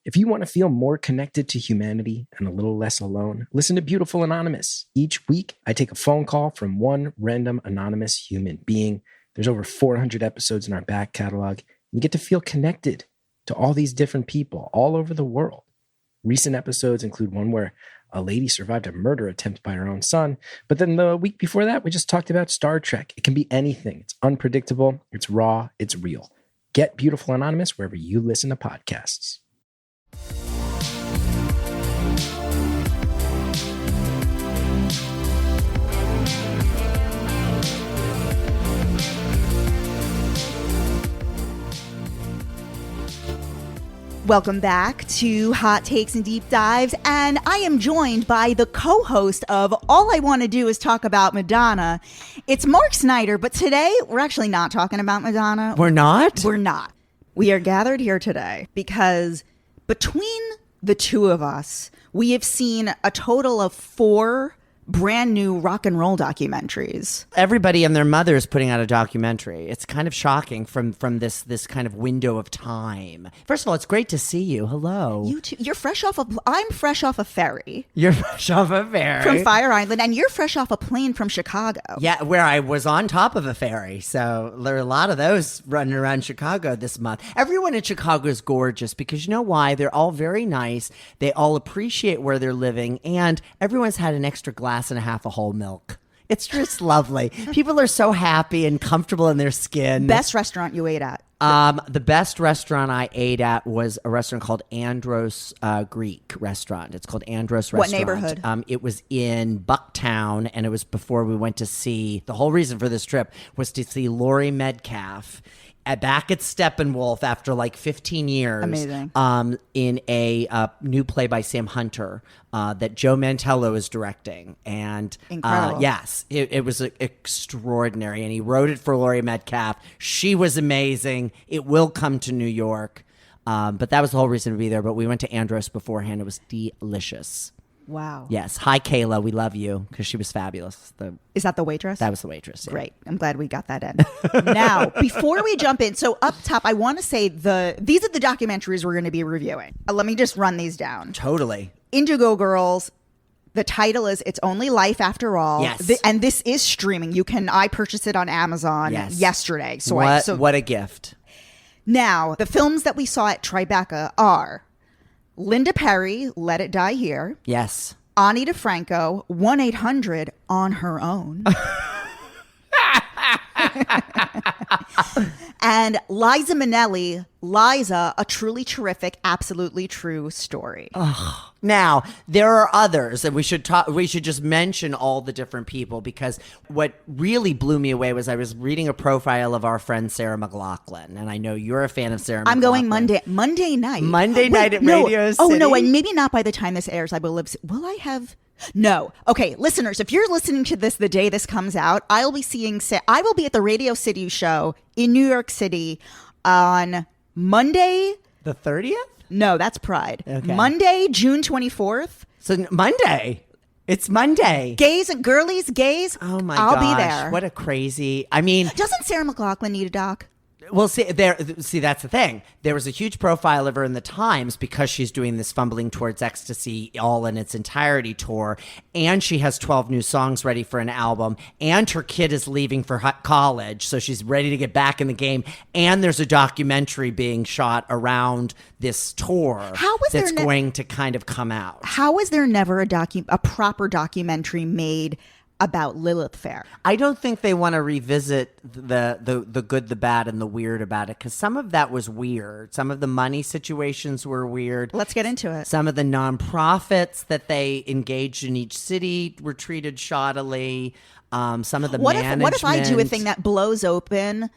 If you want to feel more connected to humanity and a little less alone, listen to Beautiful Anonymous. Each week, I take a phone call from one random anonymous human being. There's over 400 episodes in our back catalog. You get to feel connected to all these different people all over the world. Recent episodes include one where a lady survived a murder attempt by her own son. But then the week before that, we just talked about Star Trek. It can be anything. It's unpredictable. It's raw. It's real. Get Beautiful Anonymous wherever you listen to podcasts. Welcome back to Hot Takes and Deep Dives, and I am joined by the co-host of All I Want to Do is Talk About Madonna. It's Mark Snyder, but today we're actually not talking about Madonna. We're not? We're not. We are gathered here today because between the two of us, we have seen a total of 4 brand new rock and roll documentaries. Everybody and their mother is putting out a documentary. It's kind of shocking from this kind of window of time. First of all, it's great to see you. Hello. You too. You're fresh off of. I'm fresh off a ferry. You're fresh off a ferry from Fire Island, and you're fresh off a plane from Chicago. Yeah, where I was on top of a ferry. So there are a lot of those running around Chicago this month. Everyone in Chicago is gorgeous because you know why? They're all very nice. They all appreciate where they're living, and everyone's had an extra glass and a half of whole milk. It's just lovely. People are so happy and comfortable in their skin. Best restaurant you ate at? The best restaurant I ate at was a restaurant called Andros Greek restaurant. It's called Andros Restaurant. What neighborhood? It was in Bucktown, and it was before we went to see. The whole reason for this trip was to see Laurie Metcalf back at Steppenwolf after like 15 years. Amazing. In a new play by Sam Hunter that Joe Mantello is directing. And incredible. Yes, it was extraordinary. And he wrote it for Laurie Metcalf. She was amazing. It will come to New York. But that was the whole reason to be there. But we went to Andros beforehand. It was delicious. Wow. Yes. Hi, Kayla. We love you because she was fabulous. Is that the waitress? That was the waitress. Yeah. Great. I'm glad we got that in. Now, before we jump in, so up top, I want to say these are the documentaries we're going to be reviewing. Let me just run these down. Totally. Indigo Girls. The title is It's Only Life After All. Yes. And this is streaming. I purchased it on Amazon yesterday. So what a gift. Now, the films that we saw at TriBeCa are Linda Perry, Let It Die Here. Yes. Ani DiFranco, 1-800 On Her Own. And Liza Minnelli, Liza, A Truly Terrific, Absolutely True Story. Oh. Now, there are others, and we should just mention all the different people, because what really blew me away was I was reading a profile of our friend Sarah McLachlan, and I know you're a fan of Sarah McLachlan. I'm going Monday night. Monday night at Radio City. Oh, no, and maybe not by the time this airs. Will I have... No. Okay, listeners, if you're listening to this the day this comes out, I will be at the Radio City show in New York City on Monday. The 30th? No, that's Pride. Okay. Monday, June 24th. So Monday. It's Monday. Gays and girlies, gays. Oh my I'll gosh. be there. What a crazy... I mean... Doesn't Sarah McLachlan need a doc? Well, see, that's the thing. There was a huge profile of her in the Times because she's doing this Fumbling Towards Ecstasy all in its entirety tour, and she has 12 new songs ready for an album, and her kid is leaving for college, so she's ready to get back in the game, and there's a documentary being shot around this tour that's going to kind of come out. How is there never a proper documentary made about Lilith Fair? I don't think they want to revisit the good, the bad, and the weird about it, because some of that was weird. Some of the money situations were weird. Let's get into it. Some of the nonprofits that they engaged in each city were treated shoddily. Some of the management. What if I do a thing that blows open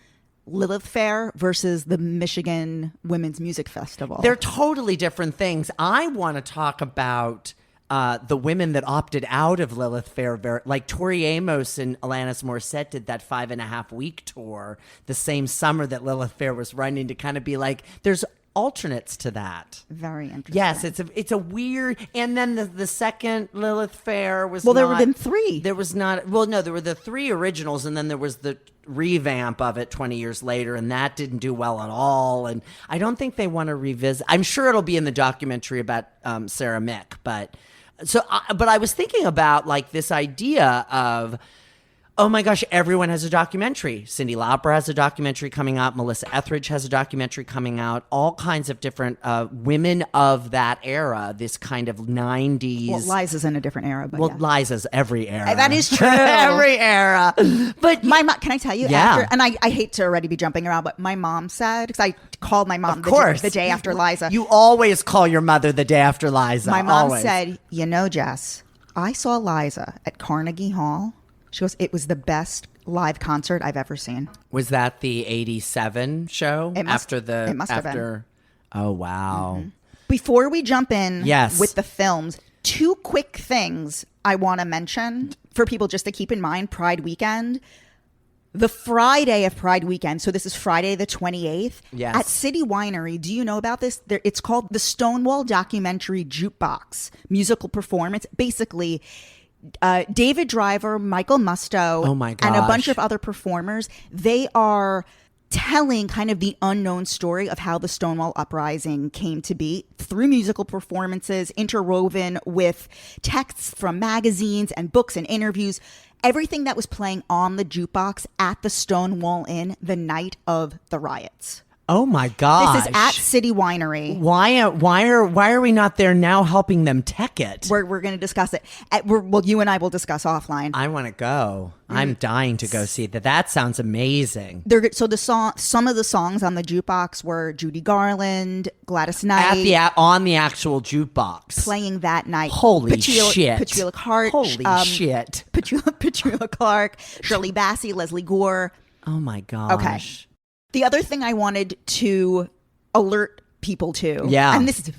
Lilith Fair versus the Michigan Women's Music Festival? They're totally different things. I want to talk about the women that opted out of Lilith Fair, like Tori Amos and Alanis Morissette did that 5.5 week tour the same summer that Lilith Fair was running, to kind of be like, there's alternates to that. Very interesting. Yes, it's a weird. And then the second Lilith Fair was there were been 3. There was not. Well, no, there were the 3 originals, and then there was the revamp of it 20 years later, and that didn't do well at all. And I don't think they want to revisit. I'm sure it'll be in the documentary about Sarah Mick, but I was thinking about like this idea of, oh my gosh, everyone has a documentary. Cyndi Lauper has a documentary coming out. Melissa Etheridge has a documentary coming out. All kinds of different women of that era, this kind of 90s. Well, Liza's in a different era. But Liza's every era. That is true. Every era. But my mom, can I tell you? Yeah. After, and I hate to already be jumping around, but my mom said, because I called my mom the day after Liza. You always call your mother the day after Liza. My mom always. said, Jess, I saw Liza at Carnegie Hall. She goes, it was the best live concert I've ever seen. Was that the 87 show? It must have been. Oh, wow. Mm-hmm. Before we jump in Yes. with the films, 2 quick things I want to mention for people just to keep in mind. Pride weekend. The Friday of Pride weekend, so this is Friday the 28th, yes. at City Winery. Do you know about this? It's called the Stonewall Documentary Jukebox musical performance. Basically, David Driver, Michael Musto, oh my gosh, and a bunch of other performers, they are telling kind of the unknown story of how the Stonewall Uprising came to be through musical performances, interwoven with texts from magazines and books and interviews. Everything that was playing on the jukebox at the Stonewall Inn the night of the riots. Oh my gosh. This is at City Winery. Why are we not there now helping them tech it? We're going to discuss it. Well, you and I will discuss offline. I want to go. I'm dying to go see that. That sounds amazing. So some of the songs on the jukebox were Judy Garland, Gladys Knight. On the actual jukebox. Playing that night. Holy shit. Petula Clark. Holy shit. Petula Clark, Shirley Bassey, Leslie Gore. Oh my gosh. Okay. The other thing I wanted to alert people to, and this is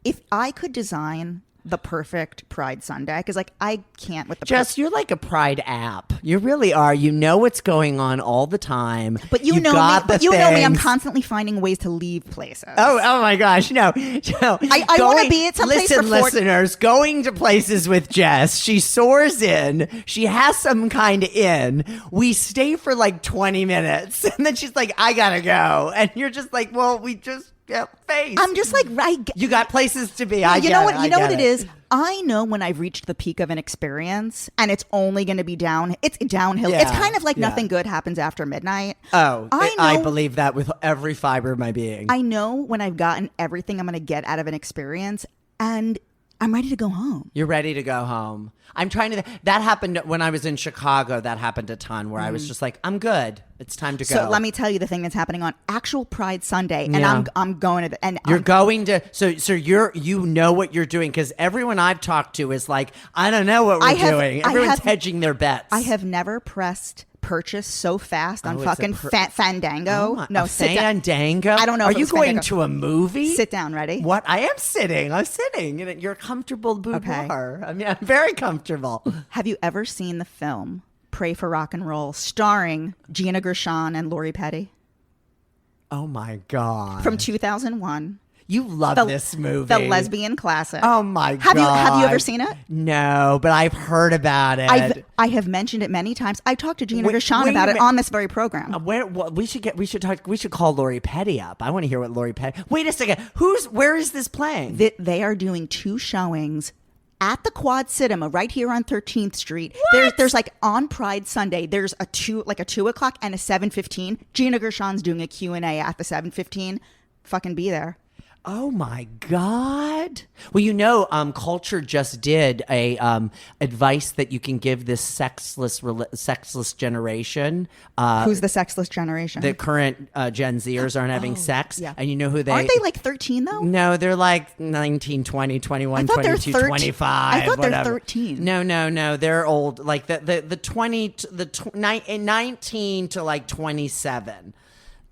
if I could design the perfect Pride Sunday, because like I can't with the Jess, you're like a Pride app. You really are. You know what's going on all the time. But you know me. I'm constantly finding ways to leave places. Oh my gosh, no. I want to be at some place. Listen, listeners, going to places with Jess. She soars in. She has some kind of in. We stay for like 20 minutes, and then she's like, "I gotta go," and you're just like, "Well, we just." Yeah, face. I'm just like, you got places to be. You know what it is? I know when I've reached the peak of an experience and it's only going to be downhill. Yeah. It's kind of like nothing good happens after midnight. Oh, I believe that with every fiber of my being. I know when I've gotten everything I'm going to get out of an experience and I'm ready to go home. You're ready to go home. That happened when I was in Chicago. That happened a ton where I was just like, I'm good. It's time to go. So let me tell you the thing that's happening on actual Pride Sunday, and I'm going to. And you're going to. So you know what you're doing, because everyone I've talked to is like, I don't know what we're doing. Everyone's hedging their bets. I have never pressed purchase so fast on fucking Fandango. Fandango. I don't know. Are you going to a movie? Sit down. Ready? What? I am sitting. I'm sitting. You're a comfortable boudoir. Okay. I mean, I'm very comfortable. Have you ever seen the film Pray for Rock and Roll, starring Gina Gershon and Lori Petty? Oh my God. From 2001. You love this movie. The lesbian classic. Oh my God. Have you ever seen it? No, but I've heard about it. I have mentioned it many times. I talked to Gina Gershon about it on this very program. We should call Lori Petty up. I want to hear what Lori Petty. Wait a second. Where is this playing? They are doing 2 showings at the Quad Cinema right here on 13th Street. There's like on Pride Sunday, there's a 2 o'clock and a 7:15. Gina Gershon's doing a Q&A at the 7:15. Fucking be there. Oh my God. Well, Culture just did a advice that you can give this sexless generation. Who's the sexless generation? The current Gen Zers aren't having sex. Yeah. And you know who they... Aren't they like 13 though? No, they're like 19, 20, 21, 22, 25. I thought they're 13. No. They're old. Like the 19 to like 27.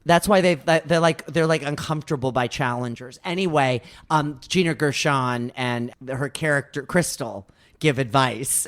That's why they're like uncomfortable by challengers. Anyway, Gina Gershon and her character Crystal give advice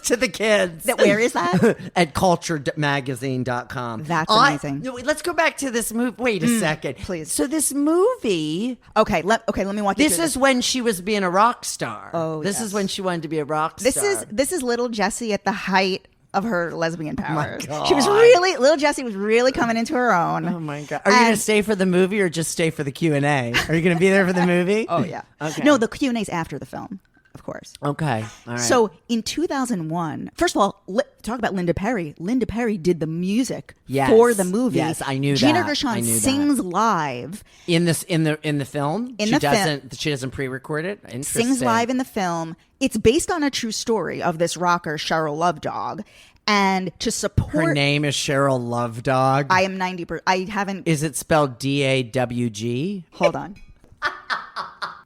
to the kids. Where is that? At culturemagazine.com. That's amazing. No, let's go back to this movie. Wait a second. Please. So this movie. Okay, let me walk you This through is when she was being a rock star. Oh, This yes. is when she wanted to be a rock star. This is little Jessie at the height of her lesbian powers. God. She was really, little Jessie was really coming into her own. Oh my God. Are you going to stay for the movie or just stay for the Q&A? Are you going to be there for the movie? Oh yeah. Okay. No, the Q&A's after the film, of course. Okay. All right. So in 2001, first of all, talk about Linda Perry. Linda Perry did the music Yes. for the movie. Yes, I knew Gina that. Gershon I knew that. sings live. in the film, In she the film. doesn't pre-record it. Interesting. Sings live in the film. It's based on a true story of this rocker Cheryl Lovedog, and to support Her name is Cheryl Lovedog. I am 90%. I haven't. Is it spelled DAWG? Hold on.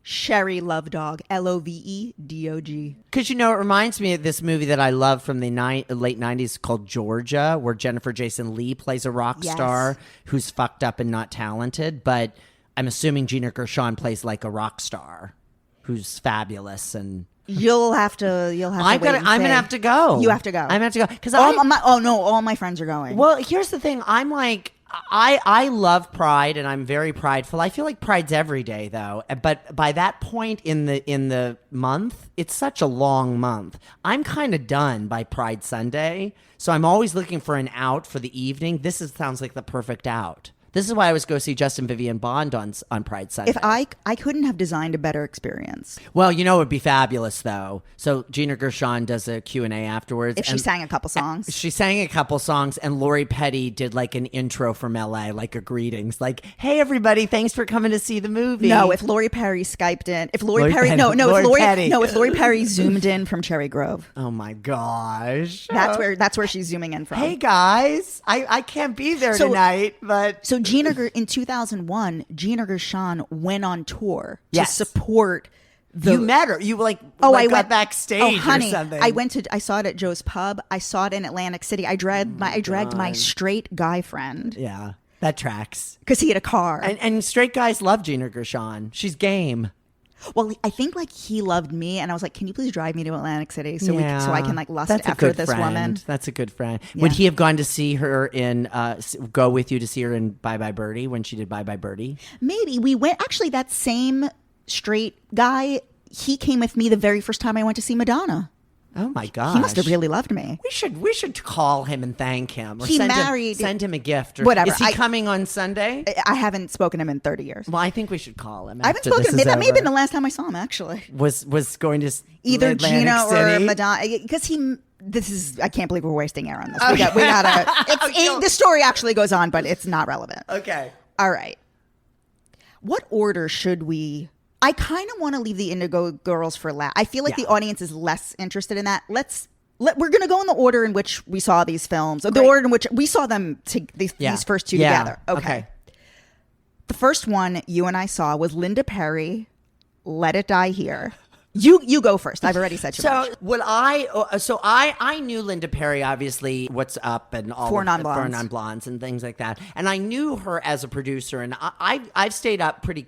Sherry Lovedog, Lovedog. Because, it reminds me of this movie that I love from the late 90s called Georgia, where Jennifer Jason Leigh plays a rock Yes. star who's fucked up and not talented. But I'm assuming Gina Gershon plays like a rock star who's fabulous. And You'll have to. I'm gonna have to go. You have to go. I'm gonna have to go because all my friends are going. Well, here's the thing. I'm like, I love Pride and I'm very prideful. I feel like Pride's every day though. But by that point in the month, it's such a long month. I'm kind of done by Pride Sunday. So I'm always looking for an out for the evening. Sounds like the perfect out. This is why I always go see Justin Vivian Bond on Pride Sunday. If I couldn't have designed a better experience. Well, it would be fabulous though. So Gina Gershon does a Q&A afterwards. If she sang a couple songs. She sang a couple songs, and Lori Petty did like an intro from LA, like a greetings, like, "Hey everybody, thanks for coming to see the movie." No, if Lori Perry Skyped in, if Lori Perry zoomed in from Cherry Grove. Oh my gosh, That's where she's zooming in from. Hey guys, I can't be there tonight, but So in 2001, Gina Gershon went on tour to Yes. support the. you met her. You I got went backstage. Oh, honey, or something. I saw it at Joe's Pub. I saw it in Atlantic City. I dragged my straight guy friend Yeah, that tracks. because he had a car. And straight guys love Gina Gershon. She's game. Well, I think he loved me, and I was like, "Can you please drive me to Atlantic City so I can lust That's a after good this friend. woman?" That's a good friend. Would he have gone to see her go with you to see her in Bye Bye Birdie when she did Bye Bye Birdie? Maybe we went. Actually, that same straight guy, he came with me the very first time I went to see Madonna. Oh my gosh. He must have really loved me. We should call him and thank him. Or He send him a gift. Or, Whatever. Is he coming on Sunday? I haven't spoken to him in 30 years. Well, I think we should call him. I haven't spoken to him. That may have been the last time I saw him, actually. Was going to Either Atlantic Gina City? or Madonna. Because I can't believe we're wasting air on this. We gotta, the story actually goes on, but it's not relevant. Okay. All right. What order should we? I kind of want to leave the Indigo Girls for last. I feel like the audience is less interested in that. We're going to go in the order in which we saw these films, or the order in which we saw them, these first two together. Okay. The first one you and I saw was Linda Perry, Let It Die Here. You go first. I've already said too much. I knew Linda Perry, obviously, What's Up and all Four of Non-Blondes. Four Non-Blondes and things like that. And I knew her as a producer, and I've stayed up pretty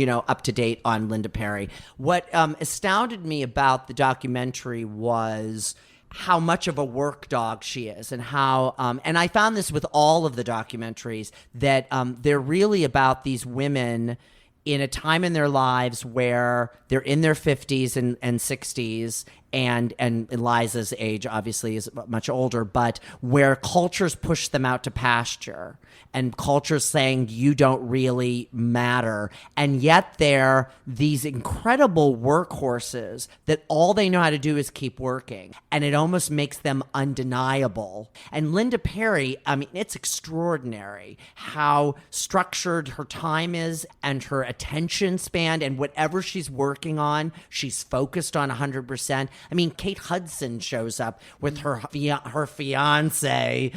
up to date on Linda Perry. What astounded me about the documentary was how much of a work dog she is, and how and I found this with all of the documentaries, that they're really about these women in a time in their lives where they're in their 50s and 60s, and Liza's age obviously is much older, but where cultures push them out to pasture, and cultures saying you don't really matter, and yet they're these incredible workhorses that all they know how to do is keep working, and it almost makes them undeniable. And Linda Perry, I mean, it's extraordinary how structured her time is, and her attention span, and whatever she's working on, she's focused on 100%. I mean, Kate Hudson shows up with her fiance,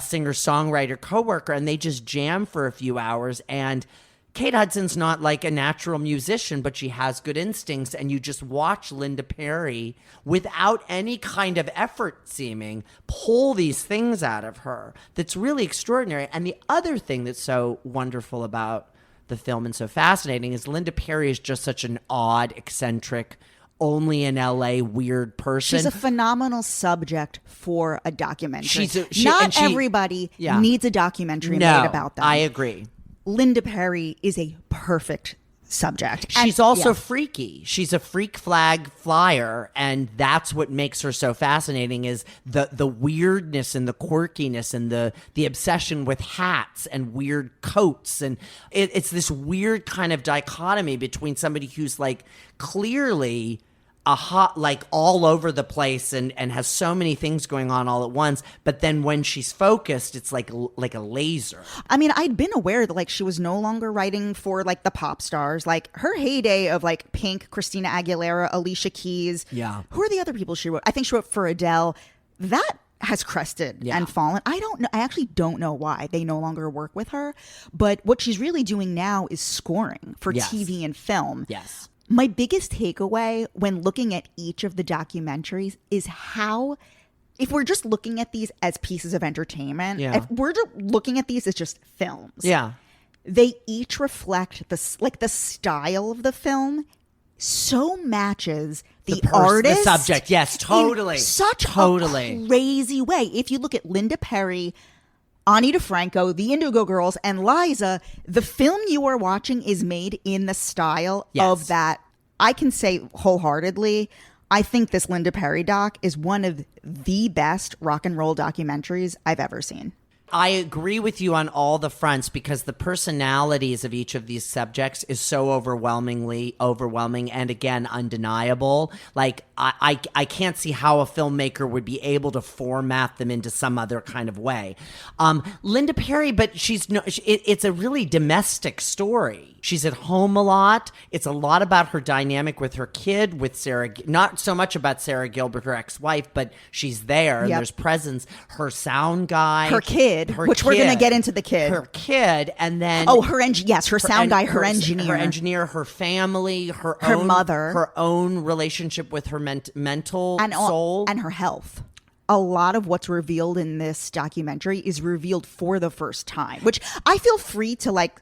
singer-songwriter coworker, and they just jam for a few hours. And Kate Hudson's not like a natural musician, but she has good instincts, and you just watch Linda Perry, without any kind of effort seeming, pull these things out of her. That's really extraordinary. And the other thing that's so wonderful about the film and so fascinating is Linda Perry is just such an odd, eccentric, only in LA weird person. She's a phenomenal subject for a documentary. Not everybody needs a documentary made about them. I agree. Linda Perry is a perfect subject. She's also freaky. She's a freak flag flyer, and that's what makes her so fascinating is the weirdness and the quirkiness and the obsession with hats and weird coats. And it's this weird kind of dichotomy between somebody who's like clearly a hot, like all over the place and has so many things going on all at once. But then when she's focused, it's like a laser. I mean, I'd been aware that like she was no longer writing for like the pop stars, like her heyday of like Pink, Christina Aguilera, Alicia Keys. Yeah. Who are the other people she wrote? I think she wrote for Adele. That has crested and fallen. I don't know. I actually don't know why they no longer work with her. But what she's really doing now is scoring for TV and film. Yes. My biggest takeaway when looking at each of the documentaries is how, if we're just looking at these as pieces of entertainment, if we're looking at these as just films, they each reflect the style of the film so matches the artist, the subject. Yes, totally. In such a crazy way. If you look at Linda Perry, Ani DiFranco, the Indigo Girls, and Liza, the film you are watching is made in the style of that. I can say wholeheartedly, I think this Linda Perry doc is one of the best rock and roll documentaries I've ever seen. I agree with you on all the fronts because the personalities of each of these subjects is so overwhelming and again undeniable. Like I can't see how a filmmaker would be able to format them into some other kind of way. Linda Perry, but it's a really domestic story. She's at home a lot. It's a lot about her dynamic with her kid, with Sarah. Not so much about Sarah Gilbert, her ex-wife, but she's there and there's presence. Her sound guy, her kid, we're going to get into the kid. Her kid, and then her sound guy, her engineer, her family, her mother, her own relationship with her mental soul, and her health. A lot of what's revealed in this documentary is revealed for the first time, which I feel free to like.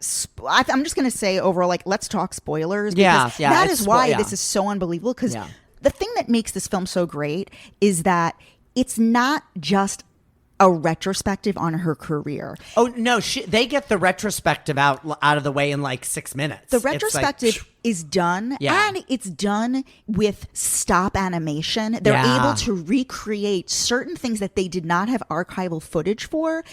I'm just going to say overall, like, let's talk spoilers. Because that is why this is so unbelievable. Because the thing that makes this film so great is that it's not just a retrospective on her career. Oh no, they get the retrospective out of the way in like 6 minutes. The retrospective is done, and it's done with stop animation. They're able to recreate certain things that they did not have archival footage for.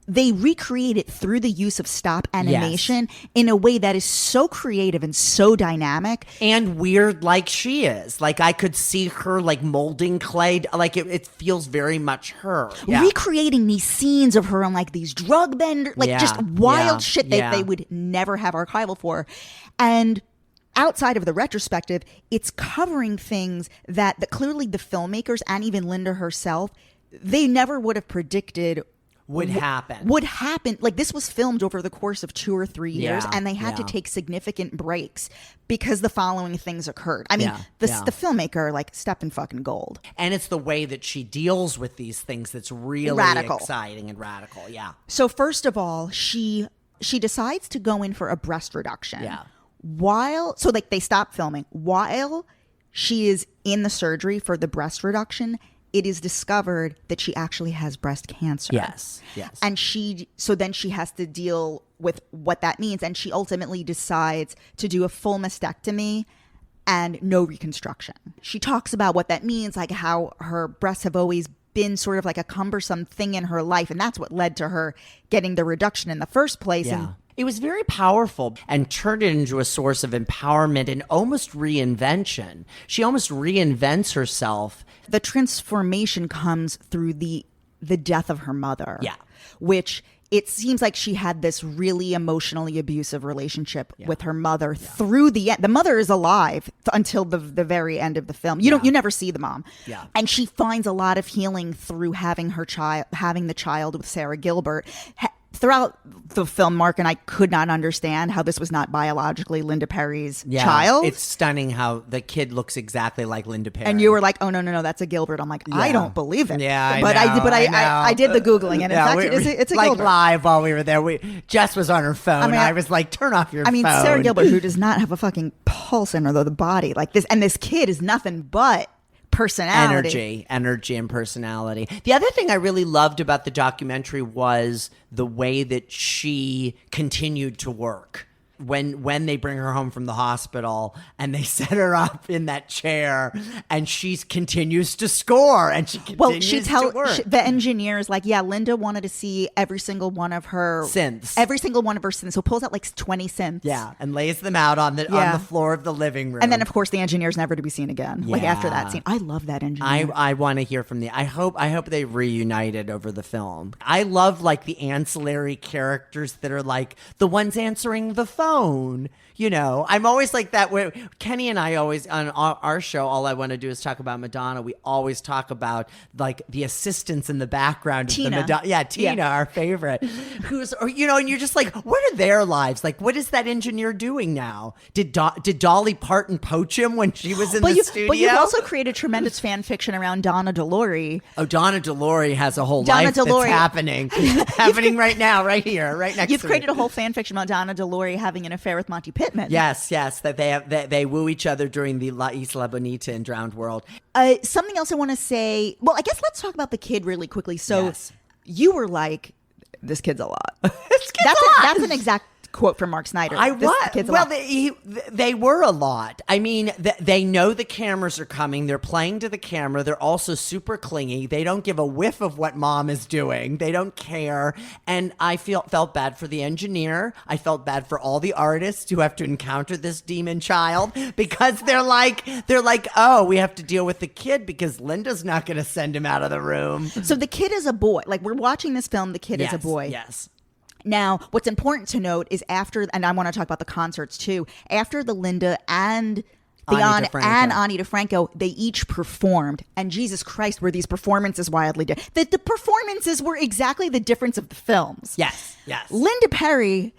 They recreate it through the use of stop animation in a way that is so creative and so dynamic. And weird like she is. Like I could see her like molding clay. Like it feels very much her. Yeah. Recreating these scenes of her on like these drug benders, like just wild shit that they would never have archival for. And outside of the retrospective, it's covering things that clearly the filmmakers and even Linda herself, they never would have predicted would happen. Like this was filmed over the course of 2 or 3 years, and they had to take significant breaks because the following things occurred. I mean, the filmmaker like stepped in fucking gold. And it's the way that she deals with these things that's really exciting and radical. Yeah. So first of all, she decides to go in for a breast reduction. Yeah. They stop filming while she is in the surgery for the breast reduction. It is discovered that she actually has breast cancer. Yes. And then she has to deal with what that means. And she ultimately decides to do a full mastectomy and no reconstruction. She talks about what that means, like how her breasts have always been sort of like a cumbersome thing in her life. And that's what led to her getting the reduction in the first place. Yeah. It was very powerful and turned it into a source of empowerment and almost reinvention. She almost reinvents herself. The transformation comes through the death of her mother. Yeah. Which it seems like she had this really emotionally abusive relationship with her mother through the end. The mother is alive until the very end of the film. You never see the mom. Yeah. And she finds a lot of healing through having the child with Sarah Gilbert. throughout the film, Mark and I could not understand how this was not biologically Linda Perry's child. It's stunning how the kid looks exactly like Linda Perry. And you were like, "Oh no, that's a Gilbert." I'm like, I don't believe it. Yeah, I did the Googling, and in fact, it's a like Gilbert. live while we were there. Jess was on her phone. I was like, "Turn off your phone." Sarah Gilbert, who does not have a fucking pulse in her the body like this, and this kid is nothing but personality, energy and personality. The other thing I really loved about the documentary was the way that she continued to work. When they bring her home from the hospital and they set her up in that chair and she continues to score and she continues to work. The engineer is like, yeah, Linda wanted to see every single one of her synths. Every single one of her synths. So pulls out like 20 synths. Yeah, and lays them out on the floor of the living room. And then, of course, the engineer's never to be seen again. Like after that scene. I love that engineer. I want to hear from I hope they reunited over the film. I love like the ancillary characters that are like the ones answering the phone. You know, I'm always like that. Where Kenny and I always on our show, all I want to do is talk about Madonna. We always talk about like the assistants in the background. Tina. Of the Madonna. Yeah, Tina, our favorite. And you're just like, what are their lives like? What is that engineer doing now? Did Dolly Parton poach him when she was in the studio? But you've also created tremendous fan fiction around Donna DeLory. Oh, Donna DeLory has a whole life that's happening right now, right here, right next to me. You've created a whole fan fiction about Donna DeLory having an affair with Monty Pittman. Yes, that they woo each other during the La Isla Bonita in Drowned World. Something else I want to say. Well, I guess let's talk about the kid really quickly. So yes. You were like, "This kid's a lot." That's an exact quote from Mark Snyder. They were a lot. I mean, they know the cameras are coming. They're playing to the camera. They're also super clingy. They don't give a whiff of what mom is doing. They don't care. And I felt bad for the engineer. I felt bad for all the artists who have to encounter this demon child because they're like, oh, we have to deal with the kid because Linda's not going to send him out of the room. So the kid is a boy. Like we're watching this film. The kid is a boy. Yes. Now, what's important to note is after, and I want to talk about the concerts too, after the Linda and Ani DiFranco, they each performed. And Jesus Christ, were these performances wildly different. The performances were exactly the difference of the films. Yes. Linda Perry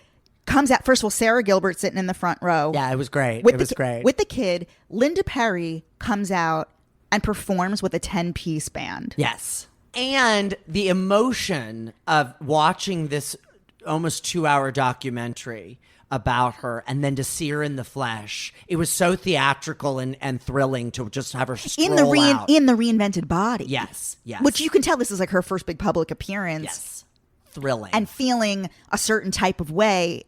comes out, first of all, Sarah Gilbert sitting in the front row. Yeah, it was great. With the kid, Linda Perry comes out and performs with a 10-piece band. Yes. And the emotion of watching this almost 2-hour documentary about her and then to see her in the flesh, it was so theatrical and thrilling to just have her stroll out. In the reinvented body. Yes. Which you can tell this is like her first big public appearance. Yes. Thrilling. And feeling a certain type of way,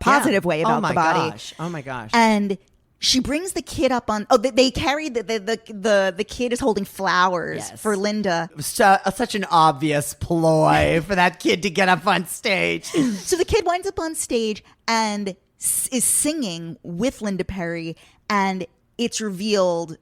positive way about the body. Oh my gosh. And she brings the kid up on. Oh, they carry the kid is holding flowers for Linda. Such an obvious ploy for that kid to get up on stage. So the kid winds up on stage and is singing with Linda Perry, and it's revealed.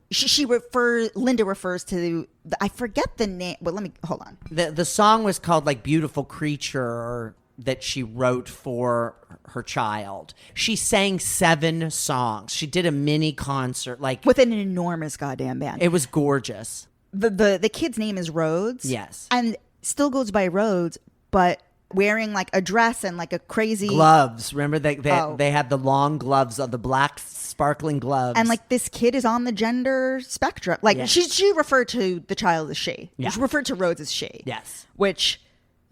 Linda refers to. I forget the name. Well, let me hold on. The song was called like "Beautiful Creature." That she wrote for her child. She sang 7 songs. She did a mini concert, like with an enormous goddamn band. It was gorgeous. The kid's name is Rhodes. Yes, and still goes by Rhodes, but wearing like a dress and like a crazy gloves. Remember they had the long gloves, the black sparkling gloves, and like this kid is on the gender spectrum. Like she referred to the child as she. Yeah. She referred to Rhodes as she. Yes, which.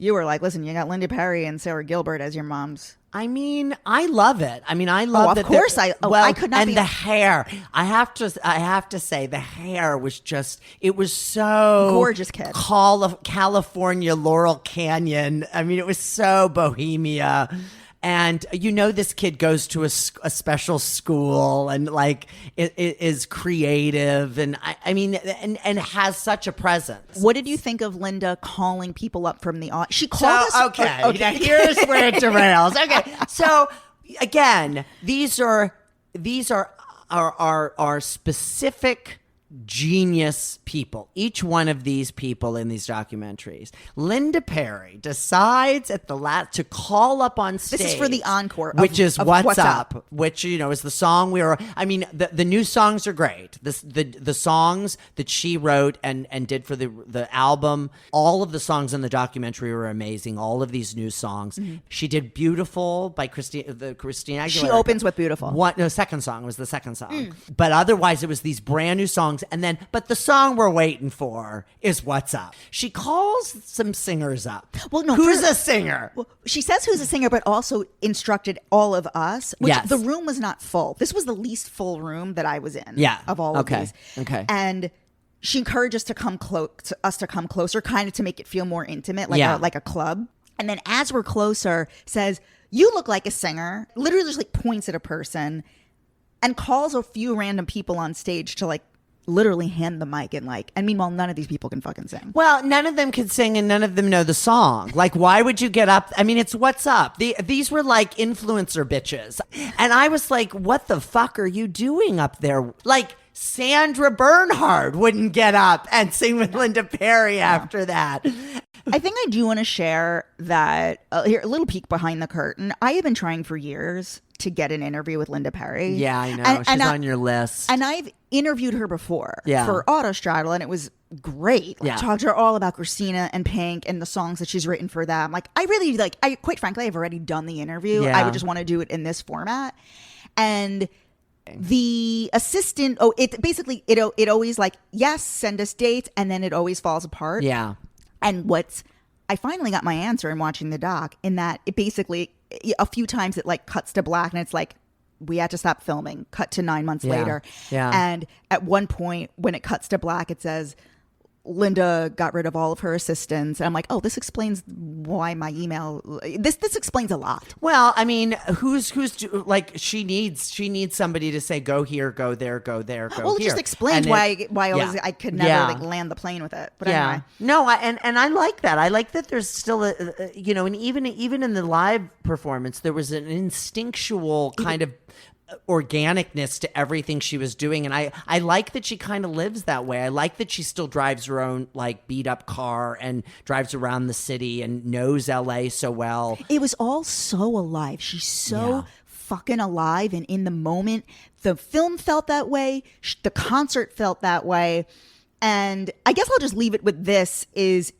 You were like, listen, you got Linda Perry and Sarah Gilbert as your moms. I mean, I love it. I mean, I love that. Of course, I could not. And the hair, I have to say, the hair was just. It was so gorgeous, kid. California, Laurel Canyon. I mean, it was so bohemia. And this kid goes to a special school and like it is creative and I mean and has such a presence. What did you think of Linda calling people up from the audience? She called us. Okay. Now here's where it derails. Okay, so again, these are specific genius people. Each one of these people in these documentaries. Linda Perry decides at the last to call up on stage. This is for the encore, which is of What's Up, which, you know, is the song we were. I mean, the new songs are great. The songs that she wrote and did for the album. All of the songs in the documentary were amazing. All of these new songs. Mm-hmm. She did "Beautiful" by Christina Aguilera. She opens with "Beautiful." Second song was the second song. But otherwise, it was these brand new songs. And then, but the song we're waiting for is What's Up. She calls some singers up. Well, no, who's a singer? Well, she says who's a singer, but also instructed all of us. Which Yes. the room was not full. This was the least full room that I was in. Yeah. Of all of these. Okay. And she encouraged us to come closer, kind of to make it feel more intimate, like a club. And then as we're closer, says, "You look like a singer." Literally just like points at a person and calls a few random people on stage to like literally hand the mic and meanwhile none of these people can fucking sing. Well, none of them can sing and none of them know the song. Like, why would you get up? I mean, it's What's Up. These were like influencer bitches. And I was like, what the fuck are you doing up there? Like, Sandra Bernhard wouldn't get up and sing with Linda Perry after that. I think I do want to share that here, a little peek behind the curtain. I have been trying for years to get an interview with Linda Perry. Yeah, I know. She's on your list. And I've interviewed her before for Autostraddle, and it was great. Yeah. I talked to her all about Christina and Pink and the songs that she's written for them. Like, I really quite frankly, I've already done the interview. Yeah. I would just want to do it in this format. And the assistant, it always like, yes, send us dates, and then it always falls apart. Yeah. And I finally got my answer in watching the doc, in that it basically, a few times it like cuts to black and it's like, we had to stop filming, cut to 9 months later. Yeah. And at one point when it cuts to black, it says, Linda got rid of all of her assistants. And I'm like, oh, this explains why my email, this explains a lot. Well, I mean, who's like, she needs somebody to say, go here, go there, go there, go well, here. It just explains why I could never like land the plane with it. But anyway. No, and I like that. I like that there's still a you know, and even in the live performance, there was an instinctual kind of organicness to everything she was doing, and I like that she kind of lives that way. I like that she still drives her own like beat up car and drives around the city and knows LA so well. It was all so alive. She's so fucking alive, and in the moment, the film felt that way, the concert felt that way. And I guess I'll just leave it with this: is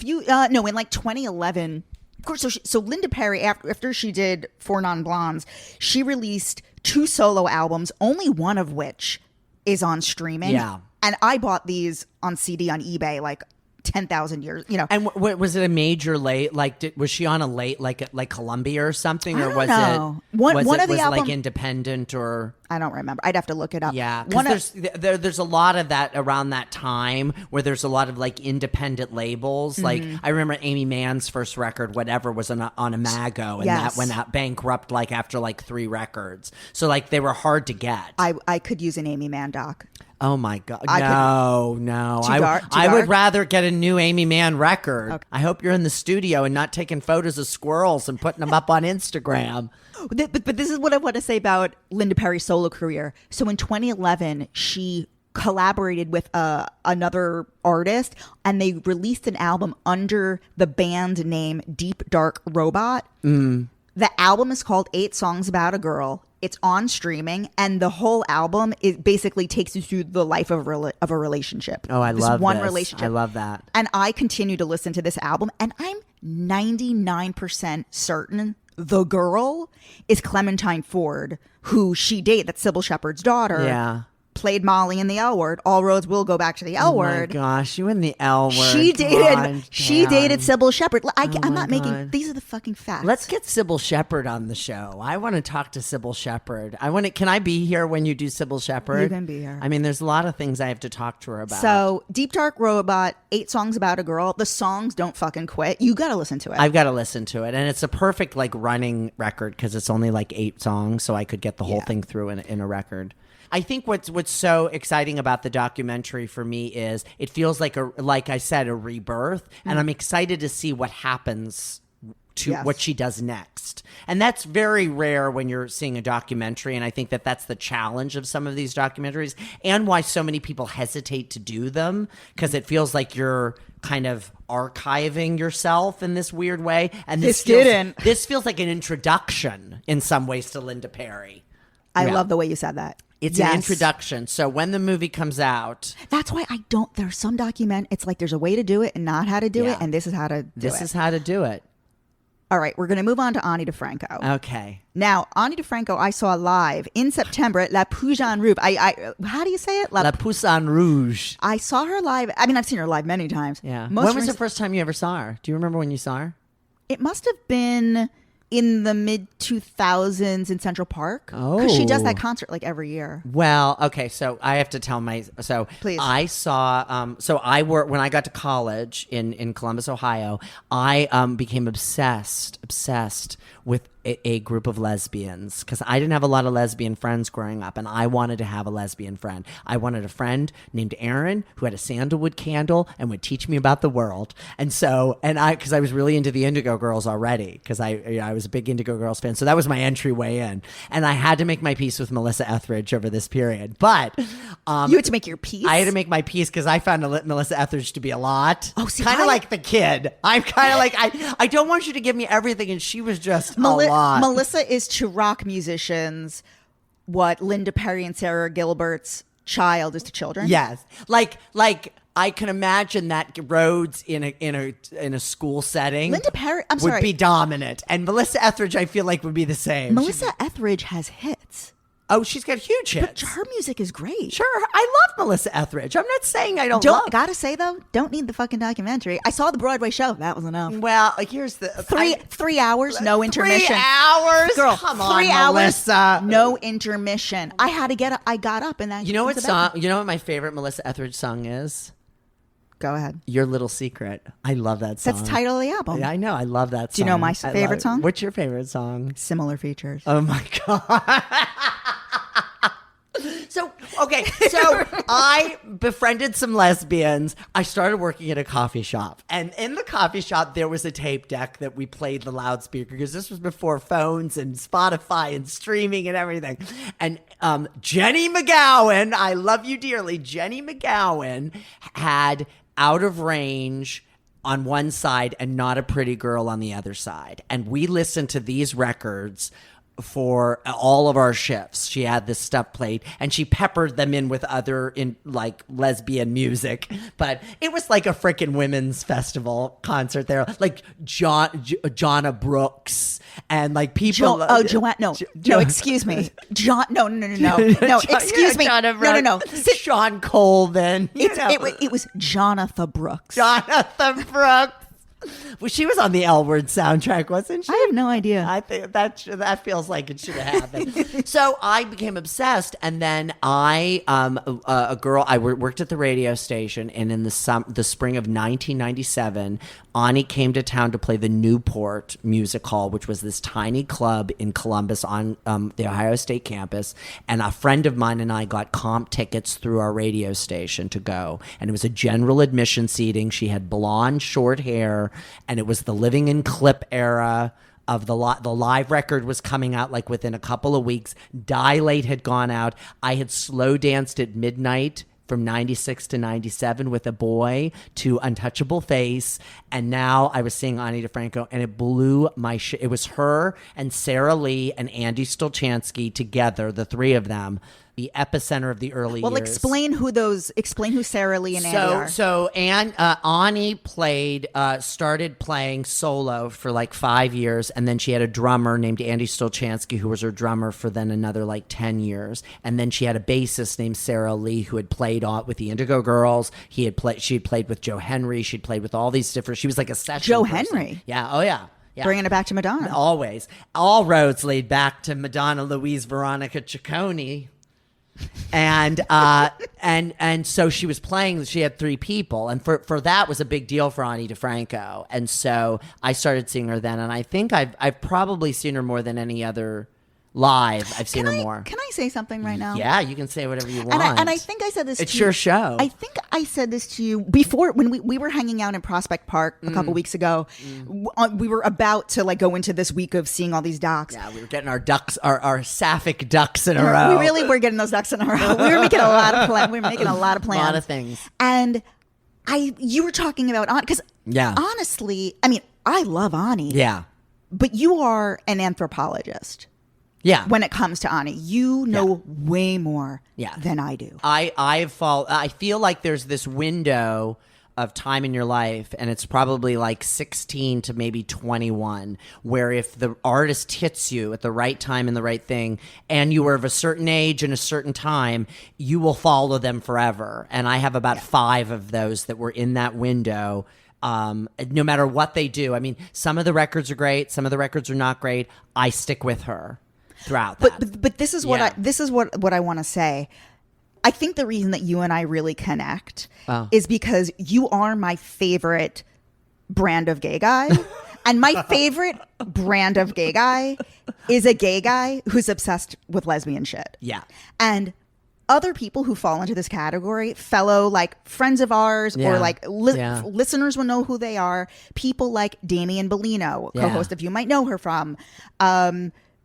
in like 2011. Of course, so Linda Perry, after she did Four Non-Blondes, she released 2 solo albums, only one of which is on streaming. Yeah. And I bought these on CD on eBay like 10,000 years, you know. And was it a major late? Like, was she on a late, like Columbia or something, or was know. it One of the was album, like independent or? I don't remember. I'd have to look it up. Yeah, because there's a lot of that around that time where there's a lot of like independent labels. Mm-hmm. Like I remember Aimee Mann's first record, whatever, was on Imago, and that went out bankrupt like after like 3 records. So like they were hard to get. I could use an Aimee Mann doc. Oh my God! No. Too I would dark? rather get a new Aimee Mann record. Okay. I hope you're in the studio and not taking photos of squirrels and putting them up on Instagram. But this is what I want to say about Linda Perry's solo career. So in 2011, she collaborated with another artist, and they released an album under the band name Deep Dark Robot. The album is called 8 Songs About a Girl. It's on streaming, and the whole album basically takes you through the life of a relationship. Oh, I love one this. relationship. I love that. And I continue to listen to this album, and I'm 99% certain the girl is Clementine Ford, who she dated. That's Sybil Shepherd's daughter. Yeah. Played Molly in The L Word. All roads will go back to the L Word. Oh my gosh, you in The L Word. She dated Sybil Shepherd. I'm not making, these are the fucking facts. Let's get Sybil Shepherd on the show. I want to talk to Sybil Shepherd. Can I be here when you do Sybil Shepherd? You can be here. I mean, there's a lot of things I have to talk to her about. So, Deep Dark Robot, 8 Songs About a Girl. The songs don't fucking quit. You got to listen to it. I've got to listen to it. And it's a perfect like running record because it's only like 8 songs. So I could get the whole thing through in a record. I think what's so exciting about the documentary for me is it feels like I said, a rebirth, and I'm excited to see what happens to Yes. what she does next. And that's very rare when you're seeing a documentary. And I think that that's the challenge of some of these documentaries and why so many people hesitate to do them, because it feels like you're kind of archiving yourself in this weird way. And this feels like an introduction in some ways to Linda Perry. I love the way you said that. It's an introduction. So when the movie comes out, that's why there's some it's like there's a way to do it and not how to do it. And this is how to do it. This is how to do it. All right, we're going to move on to Ani DiFranco. Okay. Now, Ani DiFranco, I saw live in September at La Poussin Rouge. How do you say it? La Poussin Rouge. I saw her live. I mean, I've seen her live many times. Yeah. When was the first time you ever saw her? Do you remember when you saw her? It must have been in the mid 2000s in Central Park. Oh, because she does that concert like every year. Well, okay, so I have to tell please. I saw when I got to college in Columbus, Ohio, I became obsessed with a group of lesbians, because I didn't have a lot of lesbian friends growing up, and I wanted to have a lesbian friend. I wanted a friend named Erin who had a sandalwood candle and would teach me about the world. And so, because I was really into the Indigo Girls already, because I was a big Indigo Girls fan, so that was my entryway in. And I had to make my peace with Melissa Etheridge over this period. But you had to make your peace. I had to make my peace because I found Melissa Etheridge to be a lot. Oh, see, kind of like the kid. I'm kind of like I don't want you to give me everything, and she was just a lot. Melissa is to rock musicians what Linda Perry and Sarah Gilbert's child is to children. Yes, like I can imagine that Rhodes in a school setting. Linda Perry, would be dominant, and Melissa Etheridge, I feel like, would be the same. Melissa Etheridge has hits. Oh, she's got huge hits. But her music is great. Sure, I love Melissa Etheridge. I'm not saying I don't love. Gotta say though, don't need the fucking documentary. I saw the Broadway show. That was enough. Well, here's the 3 hours, no intermission. 3 hours, girl. Come 3 on, hours, Melissa. No intermission. I had to get. I got up and then. You know what song? You know what my favorite Melissa Etheridge song is? Go ahead. Your Little Secret. I love that song. That's the title of the album. Yeah, I know. I love that song. Do you know my favorite song? What's your favorite song? Similar Features. Oh my God. So I befriended some lesbians. I started working at a coffee shop. And in the coffee shop, there was a tape deck that we played the loudspeaker, because this was before phones and Spotify and streaming and everything. And Jenny McGowan, I love you dearly, Jenny McGowan had Out of Range on one side and Not a Pretty Girl on the other side. And we listened to these records for all of our shifts. She had this stuff played, and she peppered them in with other lesbian music. But it was like a freaking women's festival concert there, like Jonna Brooks and like people. Joanne. No, excuse me. No, excuse me. No. Sean Colvin. It was Jonathan Brooks. Jonathan Brooks. Well, she was on the L Word soundtrack, wasn't she? I have no idea. I think that feels like it should have happened. So I became obsessed, and then I worked at the radio station, and in the spring of 1997, Ani came to town to play the Newport Music Hall, which was this tiny club in Columbus on the Ohio State campus. And a friend of mine and I got comp tickets through our radio station to go, and it was a general admission seating. She had blonde, short hair. And it was the Living in Clip era of the live record was coming out like within a couple of weeks. Dilate had gone out. I had slow danced at midnight from 96 to 97 with a boy to Untouchable Face. And now I was seeing Ani DiFranco, and it blew my shit. It was her and Sarah Lee and Andy Stolchansky together, the three of them. The epicenter of the early years. Well, explain who Sarah Lee and Andy are. So Ani started playing solo for like 5 years, and then she had a drummer named Andy Stolchansky who was her drummer for then another like 10 years. And then she had a bassist named Sarah Lee who had played with the Indigo Girls. She had played with Joe Henry. She'd played with all these different, she was like a session Joe person. Henry? Yeah, oh yeah. Yeah. Bringing it back to Madonna. Always. All roads lead back to Madonna, Louise, Veronica Ciccone. And so she was playing. She had three people, and for that was a big deal for Ani DiFranco. And so I started seeing her then, and I think I've probably seen her more than any other Live, I've seen her more. Can I say something right now? Yeah, you can say whatever you want. And I think I said this it's to you. your show. I think I said this to you before when we were hanging out in Prospect Park a couple weeks ago. We were about to like go into this week of seeing all these docs. Yeah, we were getting our ducks, our sapphic ducks in a row. We really were getting those ducks in a row. We were making a lot of plans. We were making a lot of plans. A lot of things. And you were talking about Ani, because honestly, I mean, I love Ani. Yeah. But you are an anthropologist. Yeah. When it comes to Ani, you know way more than I do. I feel like there's this window of time in your life, and it's probably like 16 to maybe 21, where if the artist hits you at the right time and the right thing, and you are of a certain age and a certain time, you will follow them forever. And I have about 5 of those that were in that window. No matter what they do. I mean, some of the records are great, some of the records are not great. I stick with her throughout that. But this is what I want to say. I think the reason that you and I really connect is because you are my favorite brand of gay guy. And my favorite brand of gay guy is a gay guy who's obsessed with lesbian shit. Yeah. And other people who fall into this category, fellow like friends of ours or like listeners will know who they are. People like Damian Bellino, co-host of You Might Know Her from.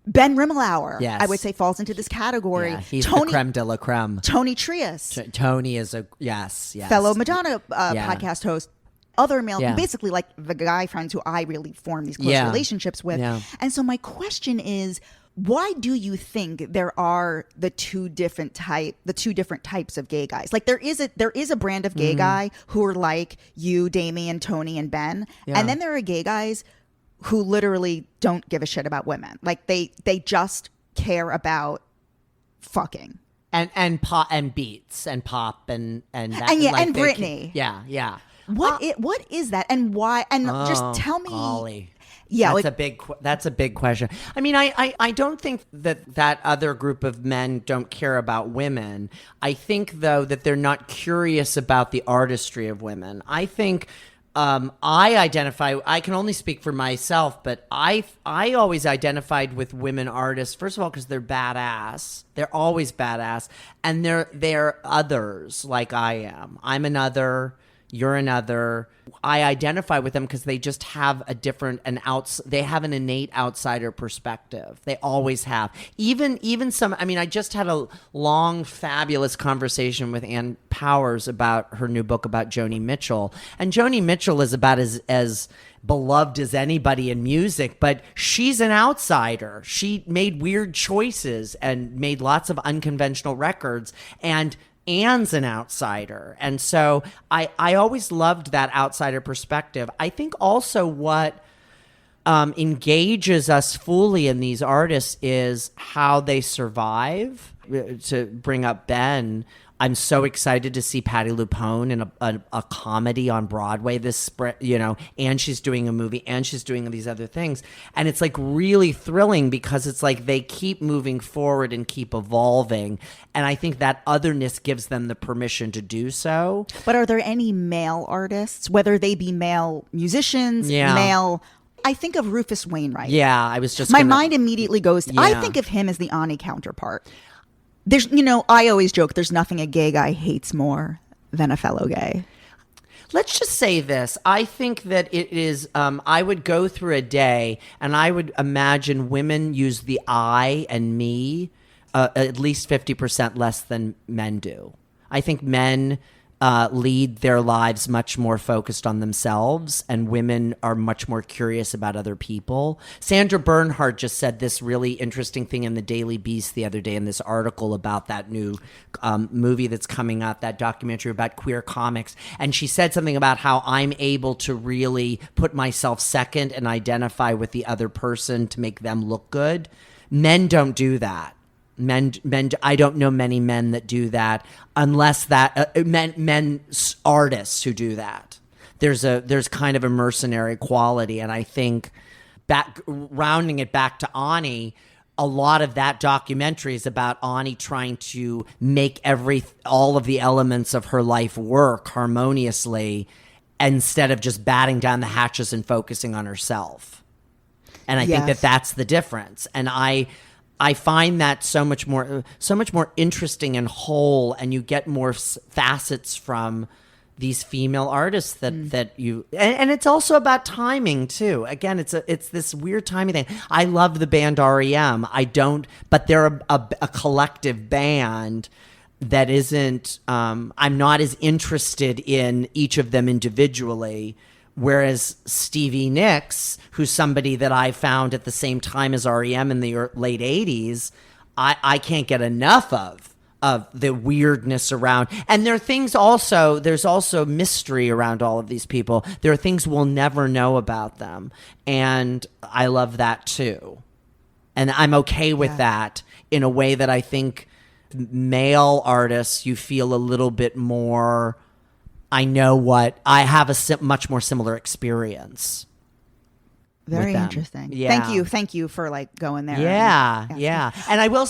Ben Rimmelauer, I would say, falls into this category. Yeah, he's the creme de la creme. Tony Trias. Tony is a, yes. Fellow Madonna podcast host. Other male, basically like the guy friends who I really form these close relationships with. Yeah. And so my question is, why do you think there are the two different types of gay guys? Like there is a brand of gay guy who are like you, Damian, Tony, and Ben, and then there are gay guys who literally don't give a shit about women. Like they just care about fucking and pop and beats and pop and that and like and Britney. Yeah. What is that and why? And just tell me. Golly. Yeah, that's a big question. I mean, I don't think that other group of men don't care about women. I think though that they're not curious about the artistry of women. I think I can only speak for myself, but I always identified with women artists, first of all, because they're badass. They're always badass. And they're others like I am. I'm another. You're another. I identify with them because they just have they have an innate outsider perspective. They always have. Even some, I mean, I just had a long, fabulous conversation with Ann Powers about her new book about Joni Mitchell. And Joni Mitchell is about as beloved as anybody in music, but she's an outsider. She made weird choices and made lots of unconventional records, and Anne's an outsider. And so I always loved that outsider perspective. I think also what engages us fully in these artists is how they survive. To bring up Ben, I'm so excited to see Patti LuPone in a comedy on Broadway this spring, and she's doing a movie and she's doing these other things. And it's like really thrilling because it's like they keep moving forward and keep evolving. And I think that otherness gives them the permission to do so. But are there any male artists, whether they be male musicians, male... I think of Rufus Wainwright. Yeah, I was just... My mind immediately goes to... I think of him as the Ani counterpart. There's, I always joke, there's nothing a gay guy hates more than a fellow gay. Let's just say this. I think that it is, I would go through a day and I would imagine women use the I and me at least 50% less than men do. I think men lead their lives much more focused on themselves, and women are much more curious about other people. Sandra Bernhard just said this really interesting thing in the Daily Beast the other day in this article about that new movie that's coming out, that documentary about queer comics. And she said something about how I'm able to really put myself second and identify with the other person to make them look good. Men don't do that. Men. I don't know many men that do that, unless that men artists who do that. There's kind of a mercenary quality, and I think rounding it back to Ani, a lot of that documentary is about Ani trying to make all of the elements of her life work harmoniously, instead of just batting down the hatches and focusing on herself. And I think that that's the difference. And I find that so much more interesting and whole, and you get more facets from these female artists that you, and it's also about timing too. Again, it's this weird timing thing. I love the band REM. I don't, but they're a collective band that isn't. I'm not as interested in each of them individually. Whereas Stevie Nicks, who's somebody that I found at the same time as REM in the late 80s, I can't get enough of the weirdness around. And there are things also, there's also mystery around all of these people. There are things we'll never know about them. And I love that too. And I'm okay with that in a way that I think male artists, you feel a little bit more... I have a much more similar experience. Very interesting. Yeah. Thank you for like going there. Yeah. And I will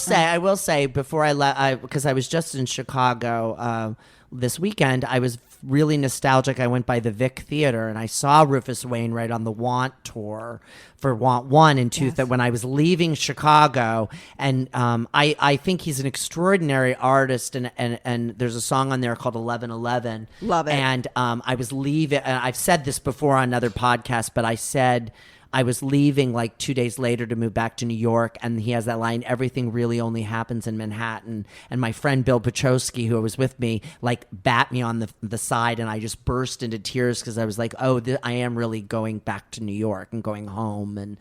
say before I left, because I was just in Chicago this weekend, I was really nostalgic. I went by the Vic Theater and I saw Rufus Wainwright on the Want tour for Want 1 and 2 when I was leaving Chicago. And I think he's an extraordinary artist. And there's a song on there called 1111. Love it. And I was leaving, and I've said this before on another podcast, but I said I was leaving like 2 days later to move back to New York, and he has that line, everything really only happens in Manhattan. And my friend Bill Pachowski, who was with me, like bat me on the side, and I just burst into tears because I was like, I am really going back to New York and going home. And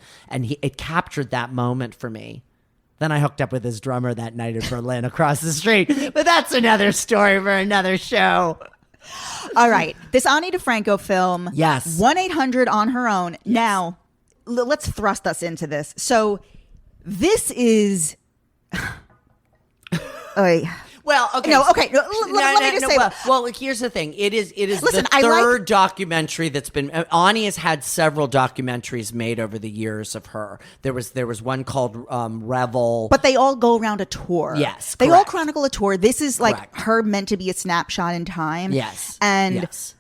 it captured that moment for me. Then I hooked up with his drummer that night in Berlin across the street. But that's another story for another show. All right. This Ani DiFranco film. Yes. 1-800 on her own. Yes. Now, let's thrust us into this. So this is... Well, okay. No, okay. Let me just say. Well, here's the thing. It is the third documentary that's been. Ani has had several documentaries made over the years of her. There was one called Revel. But they all go around a tour. Yes, they correct. all chronicle a tour. This is like Correct. her meant to be a snapshot in time. Yes, and. Yes.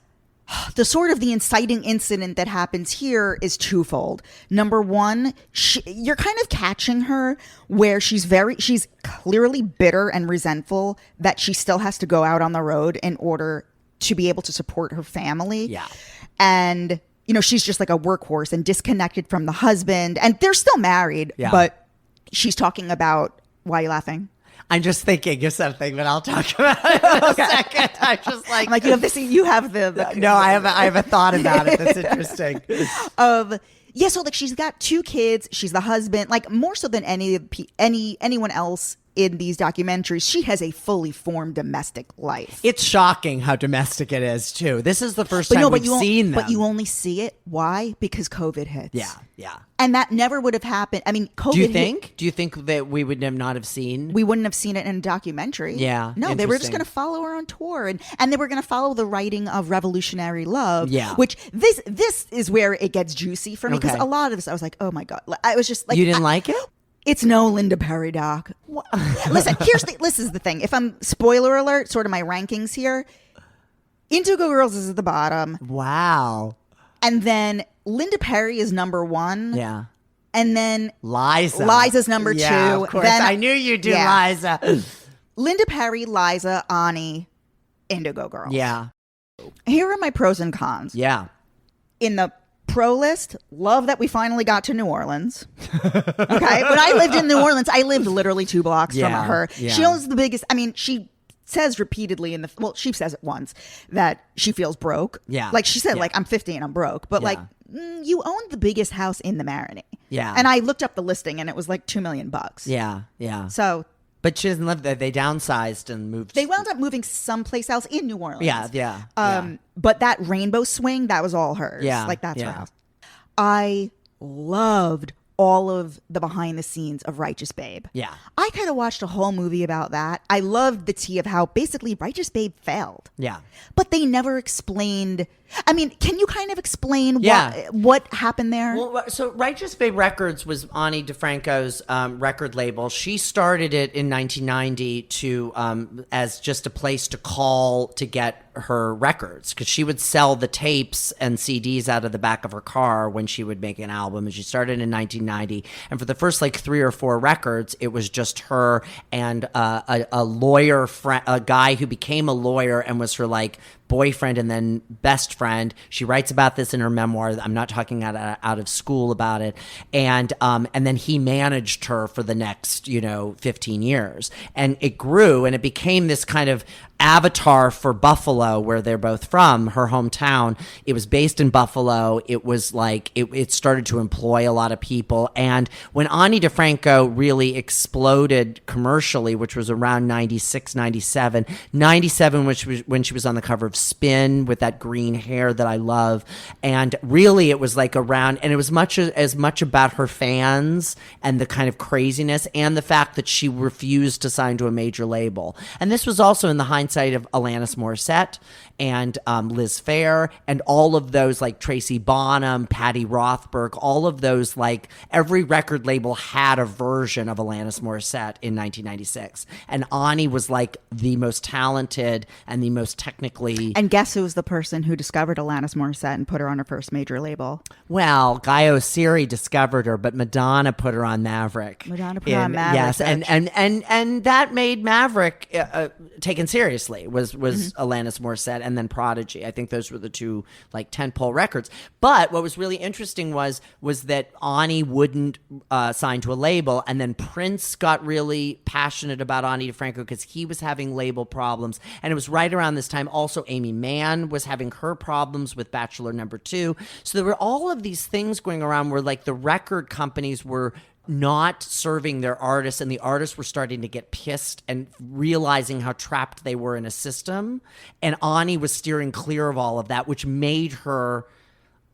The sort of the inciting incident that happens here is twofold. Number one, you're kind of catching her where she's clearly bitter and resentful that she still has to go out on the road in order to be able to support her family. Yeah. And, she's just like a workhorse and disconnected from the husband. And they're still married, but she's talking about, why are you laughing? I'm just thinking of something, but I'll talk about it in a second. I'm just like, you have this. You have the no. I have a thought about it that's interesting. So like she's got 2 kids. She's the husband. Like more so than anyone else in these documentaries, she has a fully formed domestic life. It's shocking how domestic it is too. This is the first time we've seen them. But you only see it. Why? Because COVID hits. Yeah. And that never would have happened. I mean, COVID. Do you think that we would not have seen? We wouldn't have seen it in a documentary. Yeah. No, they were just going to follow her on tour, and they were going to follow the writing of Revolutionary Love. Yeah. Which this is where it gets juicy for me because a lot of this I was like, oh my god, I was just like, you didn't like it. It's no Linda Perry doc. Listen, this is the thing. If I'm spoiler alert, sort of my rankings here, Indigo Girls is at the bottom. Wow. And then Linda Perry is number 1. Yeah. And then Liza's number 2. Of course. Then, I knew you'd do Liza. Linda Perry, Liza, Ani, Indigo Girls. Yeah. Here are my pros and cons. Yeah. In the pro list, love that we finally got to New Orleans. Okay. When I lived in New Orleans, I lived literally 2 blocks from her. Yeah. She owns the biggest, she says repeatedly she says it once that she feels broke. Yeah. Like she said, I'm 50 and I'm broke, but you own the biggest house in the Maroney. Yeah. And I looked up the listing and it was like $2 million. Yeah. So. But she doesn't live there. They downsized and moved. They wound up moving someplace else in New Orleans. Yeah. But that rainbow swing, that was all hers. Yeah. Like that's her house. I loved all of the behind the scenes of Righteous Babe. Yeah. I kind of watched a whole movie about that. I loved the tea of how basically Righteous Babe failed. Yeah. But they never explained. Can you kind of explain what happened there? Well, so Righteous Babe Records was Ani DiFranco's record label. She started it in 1990 as just a place to call to get her records, because she would sell the tapes and CDs out of the back of her car when she would make an album. And she started in 1990, and for the first like 3 or 4 records, it was just her and a lawyer friend, a guy who became a lawyer and was her like boyfriend and then best friend. She writes about this in her memoir. I'm not talking out of school about it. And then he managed her for the next, 15 years. And it grew and it became this kind of avatar for Buffalo, where they're both from, her hometown. It was based in Buffalo. It was like, it started to employ a lot of people. And when Ani DiFranco really exploded commercially, which was around 96, 97, which was when she was on the cover of Spin with that green hair that I love. And really it was like around, and it was as much about her fans and the kind of craziness and the fact that she refused to sign to a major label. And this was also in the hindsight of Alanis Morissette and Liz Phair and all of those, like Tracy Bonham, Patty Rothberg, all of those, like every record label had a version of Alanis Morissette in 1996. And Ani was like the most talented and the most technically... And guess who was the person who discovered Alanis Morissette and put her on her first major label? Well, Guy Oseary discovered her, but Madonna put her on Maverick. Madonna put her on Maverick. Yes, and that made Maverick taken seriously, was Alanis Morissette and then Prodigy. I think those were the two like tentpole records. But what was really interesting was that Ani wouldn't sign to a label, and then Prince got really passionate about Ani DiFranco because he was having label problems. And it was right around this time also Aimee Mann was having her problems with Bachelor Number 2. So there were all of these things going around where like the record companies were not serving their artists, and the artists were starting to get pissed and realizing how trapped they were in a system. And Ani was steering clear of all of that, which made her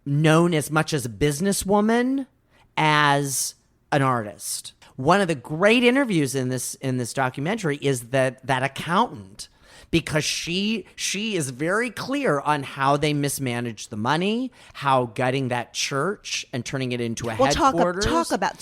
known as much as a businesswoman as an artist. One of the great interviews in this documentary is that accountant, because she is very clear on how they mismanaged the money, how gutting that church and turning it into a headquarters. Talk about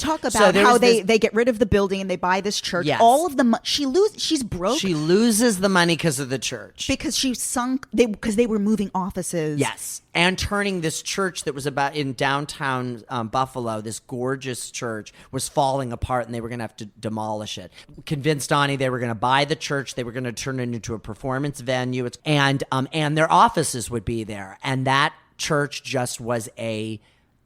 how they get rid of the building and they buy this church. Yes. All of the she's broke. She loses the money because of the church. Because she sunk because they were moving offices. Yes. And turning this church that was about in downtown Buffalo, this gorgeous church, was falling apart and they were going to have to demolish it. Convinced Ani they were going to buy the church, they were going to turn it into a performance venue, and their offices would be there. And that church just was a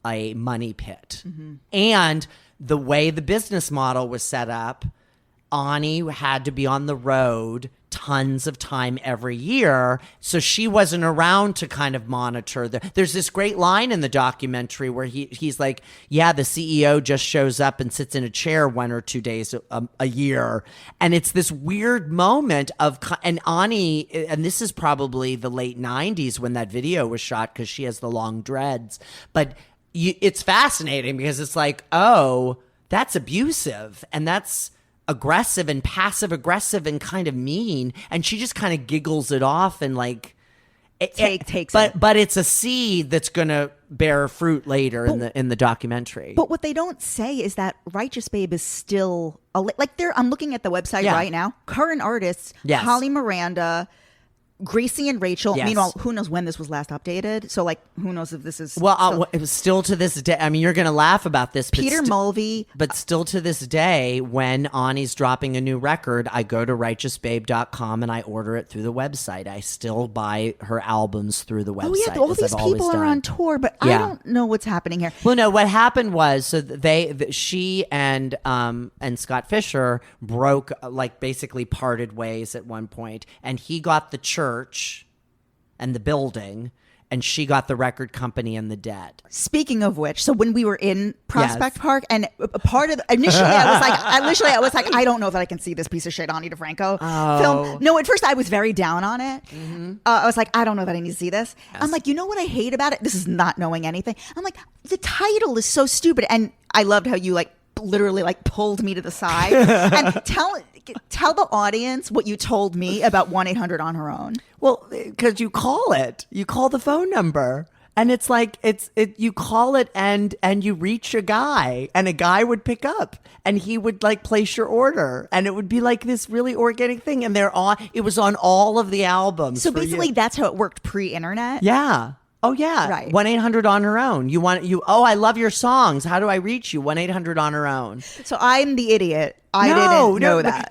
money pit. Mm-hmm. And the way the business model was set up, Ani had to be on the road tons of time every year, so she wasn't around to kind of monitor. There's this great line in the documentary where he's like, yeah, the CEO just shows up and sits in a chair 1 or 2 days a year. And it's this weird moment of, and Ani, and this is probably the late 90s when that video was shot because she has the long dreads. But it's fascinating because it's like, oh, that's abusive and that's aggressive and passive aggressive and kind of mean, and she just kind of giggles it off and like takes but it's a seed that's gonna bear fruit later in the documentary. But what they don't say is that Righteous Babe is still I'm looking at the website right now. Current artists, yes. Holly Miranda, Gracie and Rachel. Yes. Meanwhile, who knows when this was last updated? So, like, who knows if this is it was still to this day. I mean, you're going to laugh about this. Peter Mulvey. But still to this day, when Ani's dropping a new record, I go to righteousbabe.com and I order it through the website. I still buy her albums through the website. Oh yeah, all these people are on tour, but I don't know what's happening here. Well, no, what happened was she and Scott Fisher broke, like, basically parted ways at one point, and he got the church and the building, and she got the record company and the debt. Speaking of which, so when we were in Prospect Park, and a part of initially I was like, I don't know that I can see this piece of shit Ani DiFranco film. No, at first I was very down on it. Mm-hmm. I was like, I don't know that I need to see this. Yes. I'm like, you know what I hate about it? This is not knowing anything. I'm like, the title is so stupid, and I loved how you literally pulled me to the side and tell the audience what you told me about 1-800 on her own. Well, because you call the phone number And it's like you call it and you reach a guy, and a guy would pick up, and he would like place your order, and it would be like this really organic thing. And it was on all of the albums. So basically, that's how it worked pre-internet. Yeah. Oh yeah. Right. 1-800 on her own. Oh, I love your songs. How do I reach you? 1-800 on her own. So I'm the idiot. I didn't know that.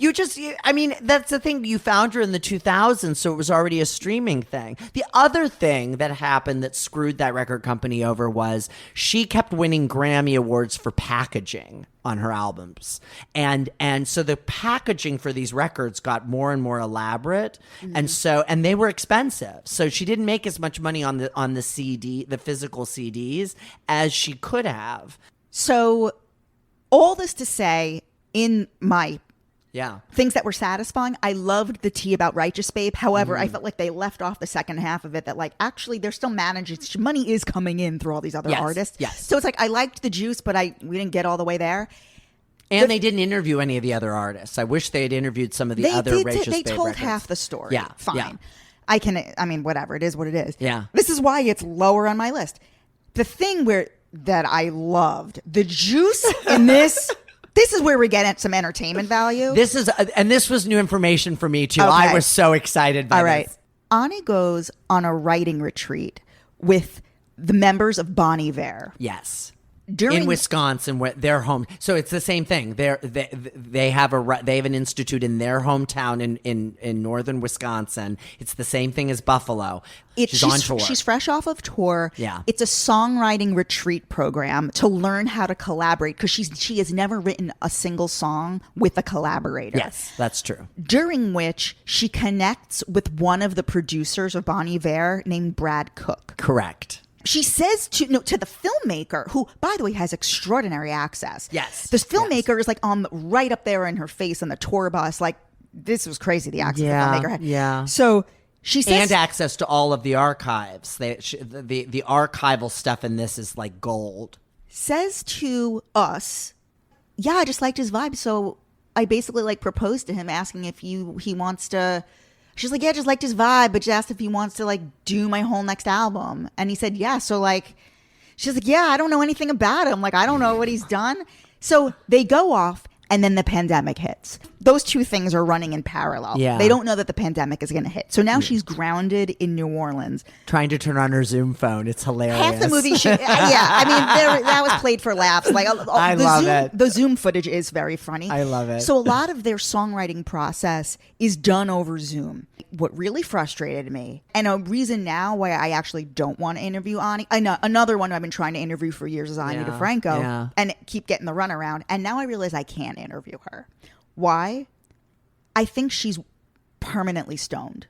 I mean, that's the thing. You found her in the 2000s, so it was already a streaming thing. The other thing that happened that screwed that record company over was she kept winning Grammy Awards for packaging on her albums. And so the packaging for these records got more and more elaborate. Mm-hmm. And they were expensive. So she didn't make as much money on the CD, the physical CDs, as she could have. So all this to say, in my Yeah. things that were satisfying, I loved the tea about Righteous Babe. However, I felt like they left off the second half of it, that like actually they're still managing. Money is coming in through all these other artists. Yes. So it's like I liked the juice, but we didn't get all the way there. And they didn't interview any of the other artists. I wish they had interviewed some of the other Righteous Babe They told records. half the story. Yeah. Fine. Yeah. I mean, whatever. It is what it is. Yeah. This is why it's lower on my list. The thing that I loved, the juice in this... This is where we get at some entertainment value. This was new information for me too. Okay. I was so excited by All right. this. Ani goes on a writing retreat with the members of Bon Iver. Yes. During in Wisconsin, where their home. So it's the same thing. They have an institute in their hometown in northern Wisconsin. It's the same thing as Buffalo. She's on tour. She's fresh off of tour. Yeah. It's a songwriting retreat program to learn how to collaborate, because she has never written a single song with a collaborator. Yes, that's true. During which she connects with one of the producers of Bon Iver named Brad Cook. Correct. She says to the filmmaker, who, by the way, has extraordinary access. Yes. This filmmaker is like right up there in her face on the tour bus. Like, this was crazy, the access the filmmaker had. Yeah. So she says... And access to all of the archives. The archival stuff in this is like gold. Says to us, yeah, I just liked his vibe. So I basically like proposed to him, asking if he wants to... She's like, yeah, just liked his vibe, but just asked if he wants to like do my whole next album. And he said, yeah. So like, she's like, yeah, I don't know anything about him. Like, I don't know what he's done. So they go off, and then the pandemic hits. Those two things are running in parallel. Yeah. They don't know that the pandemic is going to hit. So now she's grounded in New Orleans. Trying to turn on her Zoom phone. It's hilarious. Half the movie, I mean, that was played for laughs. Like, I love it. The Zoom footage is very funny. I love it. So a lot of their songwriting process is done over Zoom. What really frustrated me, and a reason now why I actually don't want to interview Ani, another one I've been trying to interview for years is Aimee DiFranco, and keep getting the runaround. And now I realize I can't interview her. Why? I think she's permanently stoned.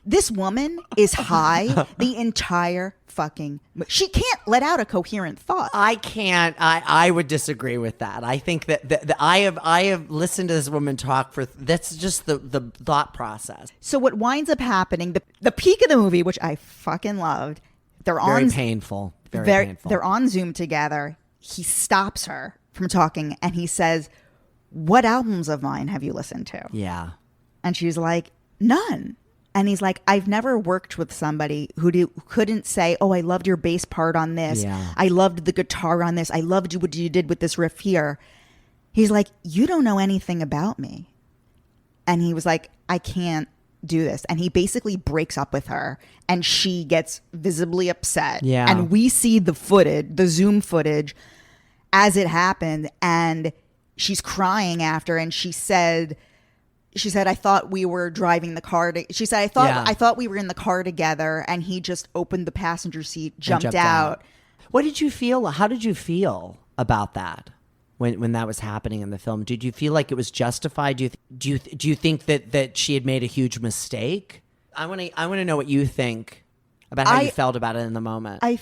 This woman is high the entire fucking... She can't let out a coherent thought. I can't. I would disagree with that. I think that I have listened to this woman talk for... That's just the thought process. So what winds up happening, the peak of the movie, which I fucking loved, they're very painful. Very painful. They're on Zoom together. He stops her from talking, and he says, what albums of mine have you listened to? Yeah. And she's like, none. And he's like, I've never worked with somebody who couldn't say, oh, I loved your bass part on this. Yeah. I loved the guitar on this. I loved what you did with this riff here. He's like, you don't know anything about me. And he was like, I can't do this. And he basically breaks up with her, and she gets visibly upset. Yeah. And we see the footage, the Zoom footage as it happened. And she's crying after, and she said, I thought we were driving the car. She said, I thought we were in the car together, and he just opened the passenger seat, jumped out. What did you feel? How did you feel about that when that was happening in the film? Did you feel like it was justified? Do you think that she had made a huge mistake? I want to know what you think about how you felt about it in the moment. I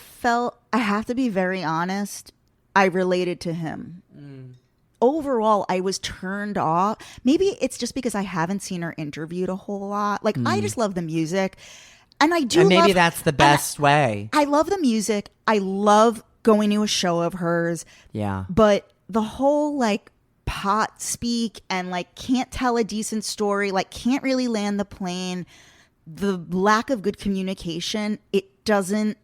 have to be very honest, I related to him. Overall, I was turned off. Maybe it's just because I haven't seen her interviewed a whole lot. Like, I just love the music. And I do and maybe that's the best way. I love the music. I love going to a show of hers. Yeah. But the whole, like, pot speak and, like, can't tell a decent story, like, can't really land the plane, the lack of good communication, it doesn't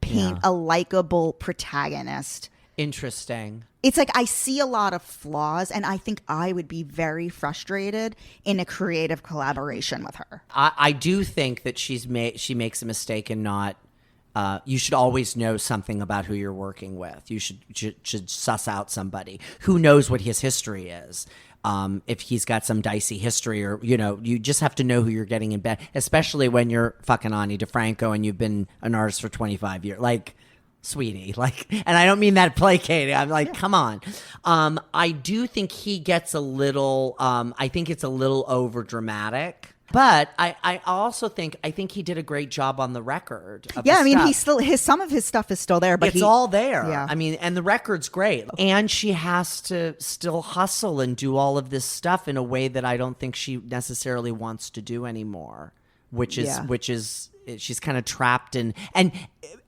paint a likable protagonist. Interesting. It's like I see a lot of flaws, and I think I would be very frustrated in a creative collaboration with her. I do think that she makes a mistake in not. You should always know something about who you're working with. You should suss out somebody who knows what his history is. If he's got some dicey history, or you just have to know who you're getting in bed, especially when you're fucking Ani DiFranco and you've been an artist for 25 years. Like, sweetie, and I don't mean that placating. I'm like, come on. I do think he gets a little. I think it's a little over dramatic. But I also think he did a great job on the record. I mean, he still some of his stuff is still there, but it's all there. Yeah. I mean, and the record's great. And she has to still hustle and do all of this stuff in a way that I don't think she necessarily wants to do anymore. Which is she's kind of trapped in. And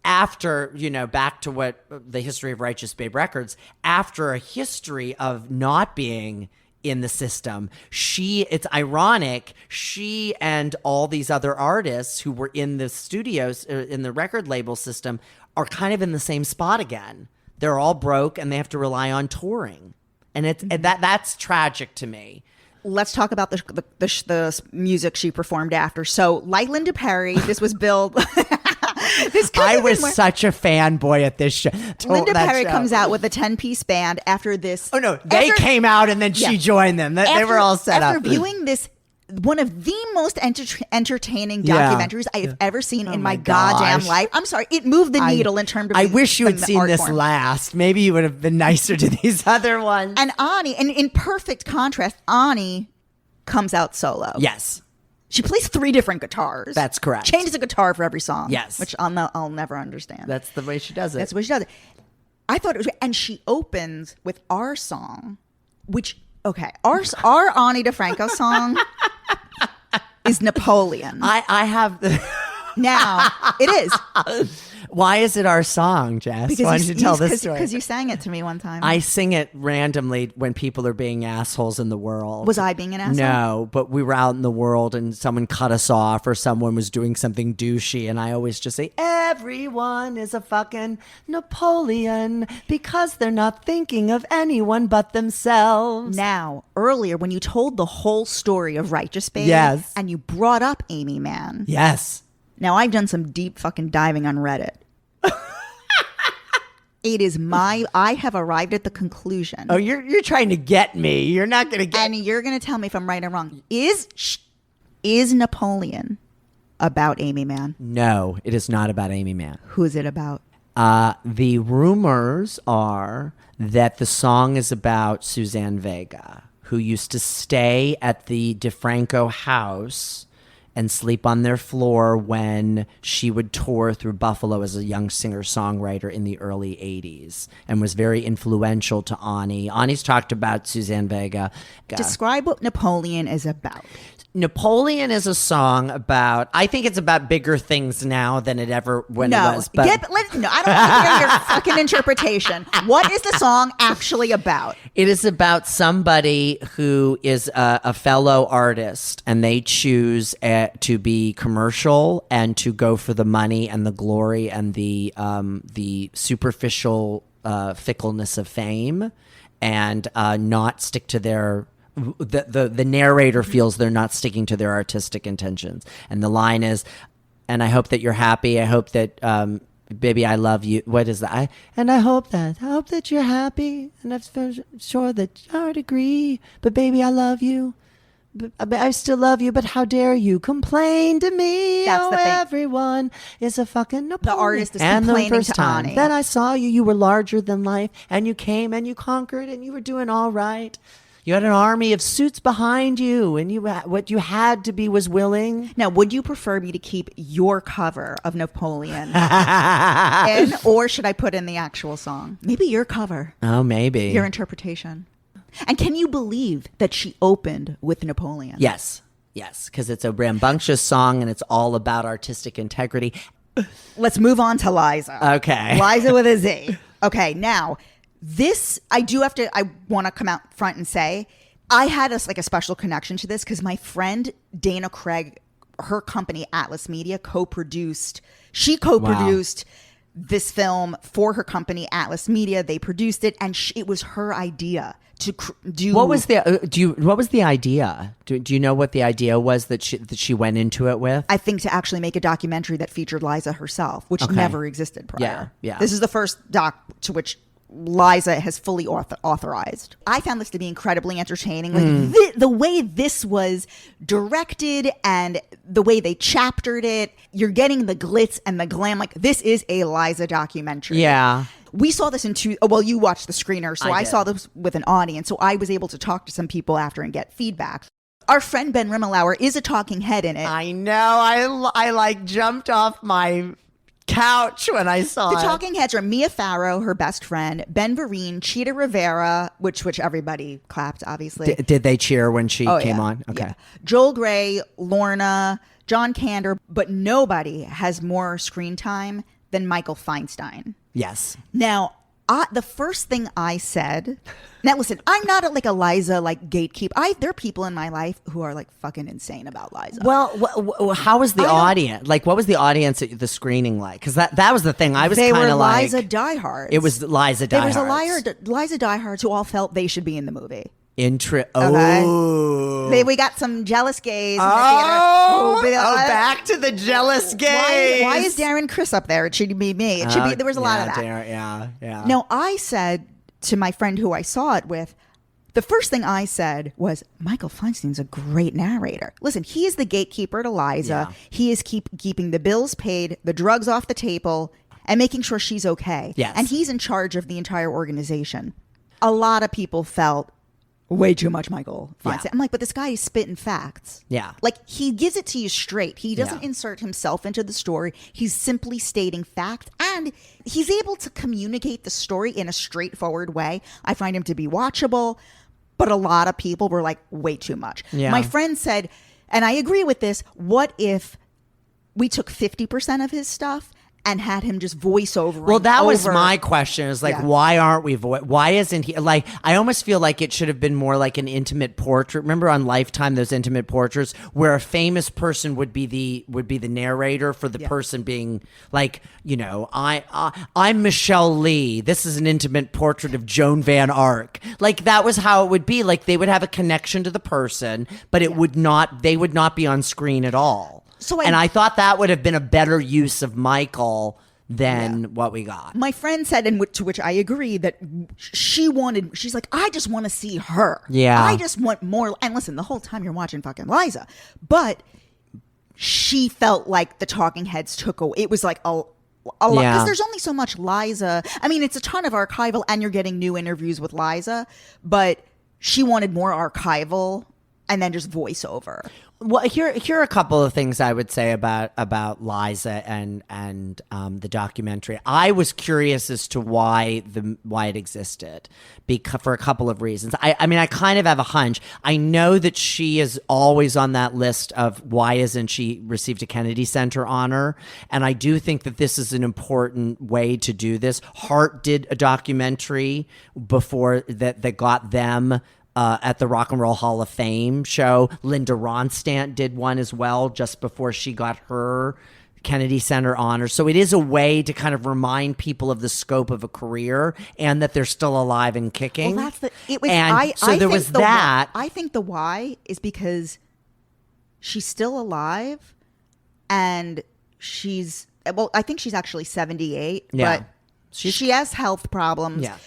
after back to what the history of Righteous Babe Records, after a history of not being in the system, it's ironic, she and all these other artists who were in the studios, in the record label system, are kind of in the same spot again. They're all broke and they have to rely on touring, and that's tragic to me. Let's talk about the music she performed after. So, like Linda Perry, this was billed. I was such a fanboy at this show. Linda Perry comes out with a 10-piece band after this. Oh, no. They came out and then she joined them. They were all set up. After viewing this, one of the most entertaining documentaries I have ever seen in my goddamn life. I'm sorry. It moved the needle in terms of I wish you had seen this last. Maybe you would have been nicer to these other ones. And Ani, and in perfect contrast, Ani comes out solo. Yes. She plays 3 different guitars. That's correct. Changes a guitar for every song. Yes. Which I'll never understand. That's the way she does it. That's the way she does it. I thought it was, and she opens with our song, which, okay, our Ani DiFranco song is Napoleon. I have the... Now, it is. Why is it our song, Jess? Because why don't you tell this story? Because you sang it to me one time. I sing it randomly when people are being assholes in the world. Was I being an asshole? No, but we were out in the world and someone cut us off or someone was doing something douchey, and I always just say, everyone is a fucking Napoleon because they're not thinking of anyone but themselves. Now, earlier when you told the whole story of Righteous Babe, yes, and you brought up Aimee Mann. Yes. Now, I've done some deep fucking diving on Reddit. I have arrived at the conclusion. Oh, you're trying to get me. You're not going to get me. And you're going to tell me if I'm right or wrong. Is Napoleon about Aimee Mann? No, it is not about Aimee Mann. Who is it about? The rumors are that the song is about Suzanne Vega, who used to stay at the DiFranco house and sleep on their floor when she would tour through Buffalo as a young singer-songwriter in the early 80s and was very influential to Ani. Ani's talked about Suzanne Vega. Describe what Napoleon is about. Napoleon is a song about, I think it's about bigger things now than it ever when it was. But I don't want to hear your fucking interpretation. What is the song actually about? It is about somebody who is a fellow artist and they choose to be commercial and to go for the money and the glory and the superficial fickleness of fame and not stick to their... The narrator feels they're not sticking to their artistic intentions. And the line is, and I hope that you're happy. I hope that, baby, I love you. What is that? I hope that you're happy. And I'm sure that you would agree. But baby, I love you. I still love you, but how dare you complain to me? That's the thing. Everyone is a fucking Napoleon. The artist is complaining the first to time Ani. that I saw you, you were larger than life. And you came and you conquered and you were doing all right. You had an army of suits behind you, and what you had to be was willing. Now, would you prefer me to keep your cover of Napoleon in, or should I put in the actual song? Maybe your cover. Oh, maybe. Your interpretation. And can you believe that she opened with Napoleon? Yes, because it's a rambunctious song, and it's all about artistic integrity. Let's move on to Liza. Okay. Liza with a Z. Okay, now... This, I want to come out front and say, I had a special connection to this because my friend Dana Craig, her company Atlas Media, co-produced this film for her company, Atlas Media. They produced it, and it was her idea to do. What was the what was the idea? Do you know what the idea was that she went into it with? I think to actually make a documentary that featured Liza herself, which never existed prior. Yeah. This is the first doc to which Liza has fully authorized. I found this to be incredibly entertaining. Like the way this was directed and the way they chaptered it, you're getting the glitz and the glam. Like, this is a Liza documentary. Yeah. We saw this you watched the screener, so I saw this with an audience, so I was able to talk to some people after and get feedback. Our friend Ben Rimmelauer is a talking head in it. I know. I like jumped off my couch when I saw the talking heads are Mia Farrow, her best friend, Ben Vereen, Cheetah Rivera, which everybody clapped, obviously. Did they cheer when she came on? Okay. Yeah. Joel Grey, Lorna, John Kander, but nobody has more screen time than Michael Feinstein. Yes. Now, the first thing I said. Now, listen, I'm not a Liza gatekeeper. There are people in my life who are fucking insane about Liza. Well, how was the audience? What was the audience at the screening like? Because that was the thing. I was kind of like Liza diehards. It was Liza diehards. There was Liza diehards who all felt they should be in the movie. Oh, we got some jealous gays. Back to the jealous gays. Why is Darren Criss up there? It should be me. It should be. There was a lot of that. Yeah. Now, I said to my friend who I saw it with, the first thing I said was, Michael Feinstein's a great narrator. Listen, he is the gatekeeper to Liza. Yeah. He is keeping the bills paid, the drugs off the table, and making sure she's okay. Yes. And he's in charge of the entire organization. A lot of people felt way too much Michael Feinstein. Yeah. I'm like, but this guy is spitting facts. Yeah. He gives it to you straight. He doesn't insert himself into the story. He's simply stating fact, and he's able to communicate the story in a straightforward way. I find him to be watchable, but a lot of people were like, way too much. Yeah. My friend said, and I agree with this, what if we took 50% of his stuff and had him just voice over? Well, that was my question. Is why aren't we? Why isn't he? I almost feel like it should have been more like an intimate portrait. Remember on Lifetime those intimate portraits where a famous person would be the narrator for the person being I'm Michelle Lee. This is an intimate portrait of Joan Van Ark. That was how it would be. They would have a connection to the person, but it would not. They would not be on screen at all. And I thought that would have been a better use of Michael than what we got. My friend said, and to which I agree, that she's like, I just want to see her. Yeah. I just want more. And listen, the whole time you're watching fucking Liza. But she felt like the talking heads took away. It was like a lot. Because there's only so much Liza. I mean, it's a ton of archival, and you're getting new interviews with Liza. But she wanted more archival and then just voiceover. Well, here are a couple of things I would say about Liza and the documentary. I was curious as to why it existed, for a couple of reasons. I mean, I kind of have a hunch. I know that she is always on that list of why isn't she received a Kennedy Center honor, and I do think that this is an important way to do this. Hart did a documentary before that got them at the Rock and Roll Hall of Fame show. Linda Ronstadt did one as well just before she got her Kennedy Center honor. So it is a way to kind of remind people of the scope of a career and that they're still alive and kicking. Well, I think the why is because she's still alive, and I think she's actually 78, but she has health problems. Yeah.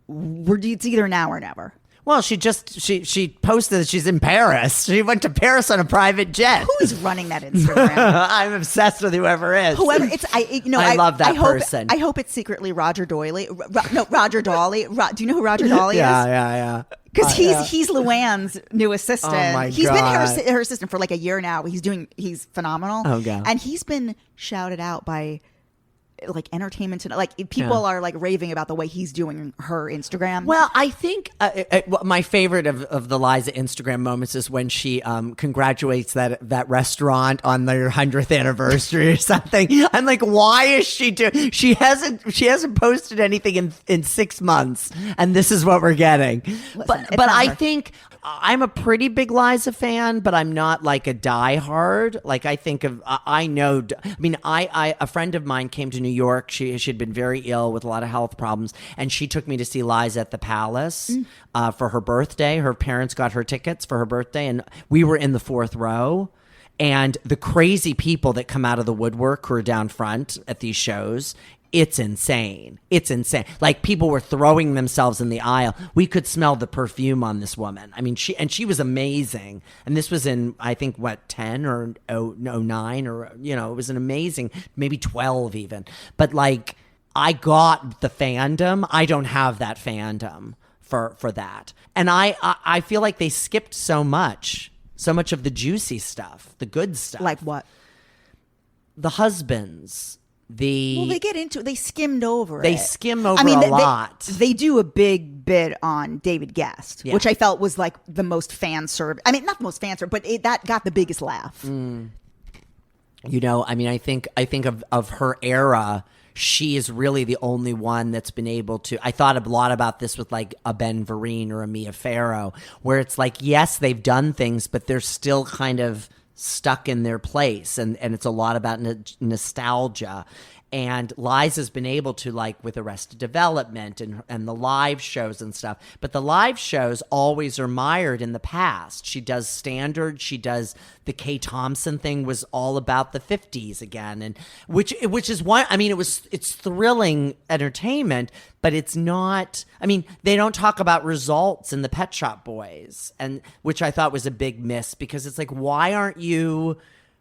It's either now or never. Well, she posted that she's in Paris. She went to Paris on a private jet. Who is running that Instagram? I'm obsessed with whoever is. I love that person. I hope it's secretly Roger Doyley. Roger Dolly. Do you know who Roger Dolly is? Yeah. Because he's Luann's new assistant. Oh my He's God. been her assistant for a year now. He's phenomenal. Oh God. And he's been shouted out by Entertainment Tonight. People are raving about the way he's doing her Instagram. Well, I think my favorite of the Liza Instagram moments is when she congratulates that restaurant on their 100th anniversary or something. I'm like, why is she doing? She hasn't posted anything in 6 months, and this is what we're getting. But I think I'm a pretty big Liza fan, but I'm not like a diehard. Like I think of, I know, I mean, a friend of mine came to New York. She'd been very ill with a lot of health problems, and she took me to see Liza at the Palace for her birthday. Her parents got her tickets for her birthday, and we were in the fourth row. And the crazy people that come out of the woodwork who are down front at these shows, it's insane. It's insane. Like people were throwing themselves in the aisle. We could smell the perfume on this woman. I mean, she was amazing. And this was in, I think, 10 or 09 or, it was an amazing, maybe 12 even. But like, I got the fandom. I don't have that fandom for that. And I feel like they skipped so much of the juicy stuff, the good stuff. Like what? The husbands. They get into it. They skimmed over They it. skim over a lot. They do a big bit on David Guest, which I felt was like the most fan served. I mean, not the most fan served, but that got the biggest laugh. I mean, I think of her era. She is really the only one that's been able to. I thought a lot about this with like a Ben Vereen or a Mia Farrow, where it's like, yes, they've done things, but they're still kind of stuck in their place, and it's a lot about nostalgia. And Liza's been able to, like with Arrested Development and the live shows and stuff, but the live shows always are mired in the past. She does standard, she does the Kay Thompson thing was all about the 50s again, and which is why, I mean, it's thrilling entertainment, but it's not, I mean, they don't talk about results in the Pet Shop Boys, and which I thought was a big miss, because it's like, why aren't you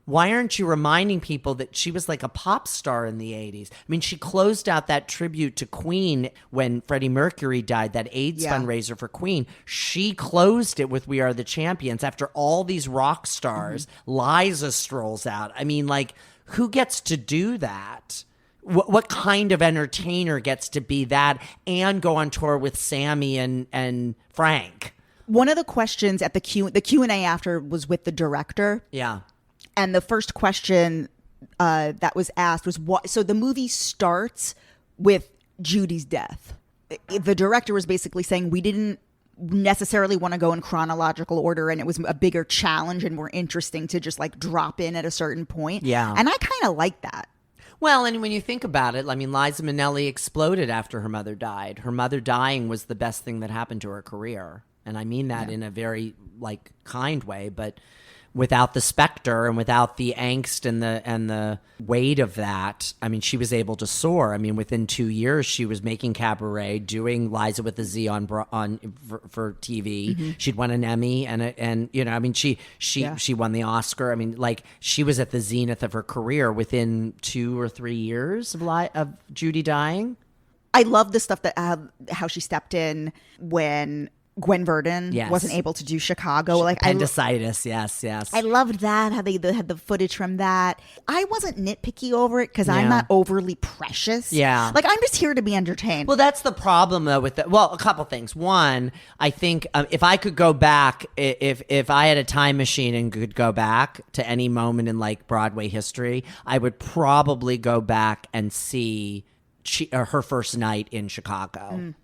reminding people that she was like a pop star in the 80s? I mean, she closed out that tribute to Queen when Freddie Mercury died, that AIDS fundraiser for Queen. She closed it with We Are the Champions. After all these rock stars, Liza strolls out. I mean, like, who gets to do that? What kind of entertainer gets to be that and go on tour with Sammy and Frank? One of the questions at the Q&A after was with the director. Yeah. And the first question that was asked was, what? So the movie starts with Judy's death. The director was basically saying, we didn't necessarily want to go in chronological order, and it was a bigger challenge and more interesting to just like drop in at a certain point. Yeah. And I kind of like that. Well, and when you think about it, I mean, Liza Minnelli exploded after her mother died. Her mother dying was the best thing that happened to her career. And I mean that in a very like kind way, but without the specter and without the angst and the weight of that, I mean, she was able to soar. I mean, within 2 years, she was making Cabaret, doing Liza with a Z on for TV. Mm-hmm. She'd won an Emmy, and I mean, she won the Oscar. I mean, like, she was at the zenith of her career within 2 or 3 years of Judy dying. I love the stuff that how she stepped in when Gwen Verdon wasn't able to do Chicago. Like appendicitis, yes. I loved that, how they had the footage from that. I wasn't nitpicky over it because I'm not overly precious. Yeah. Like, I'm just here to be entertained. Well, that's the problem, though, with a couple things. One, I think if I could go back, if I had a time machine and could go back to any moment in, like, Broadway history, I would probably go back and see her first night in Chicago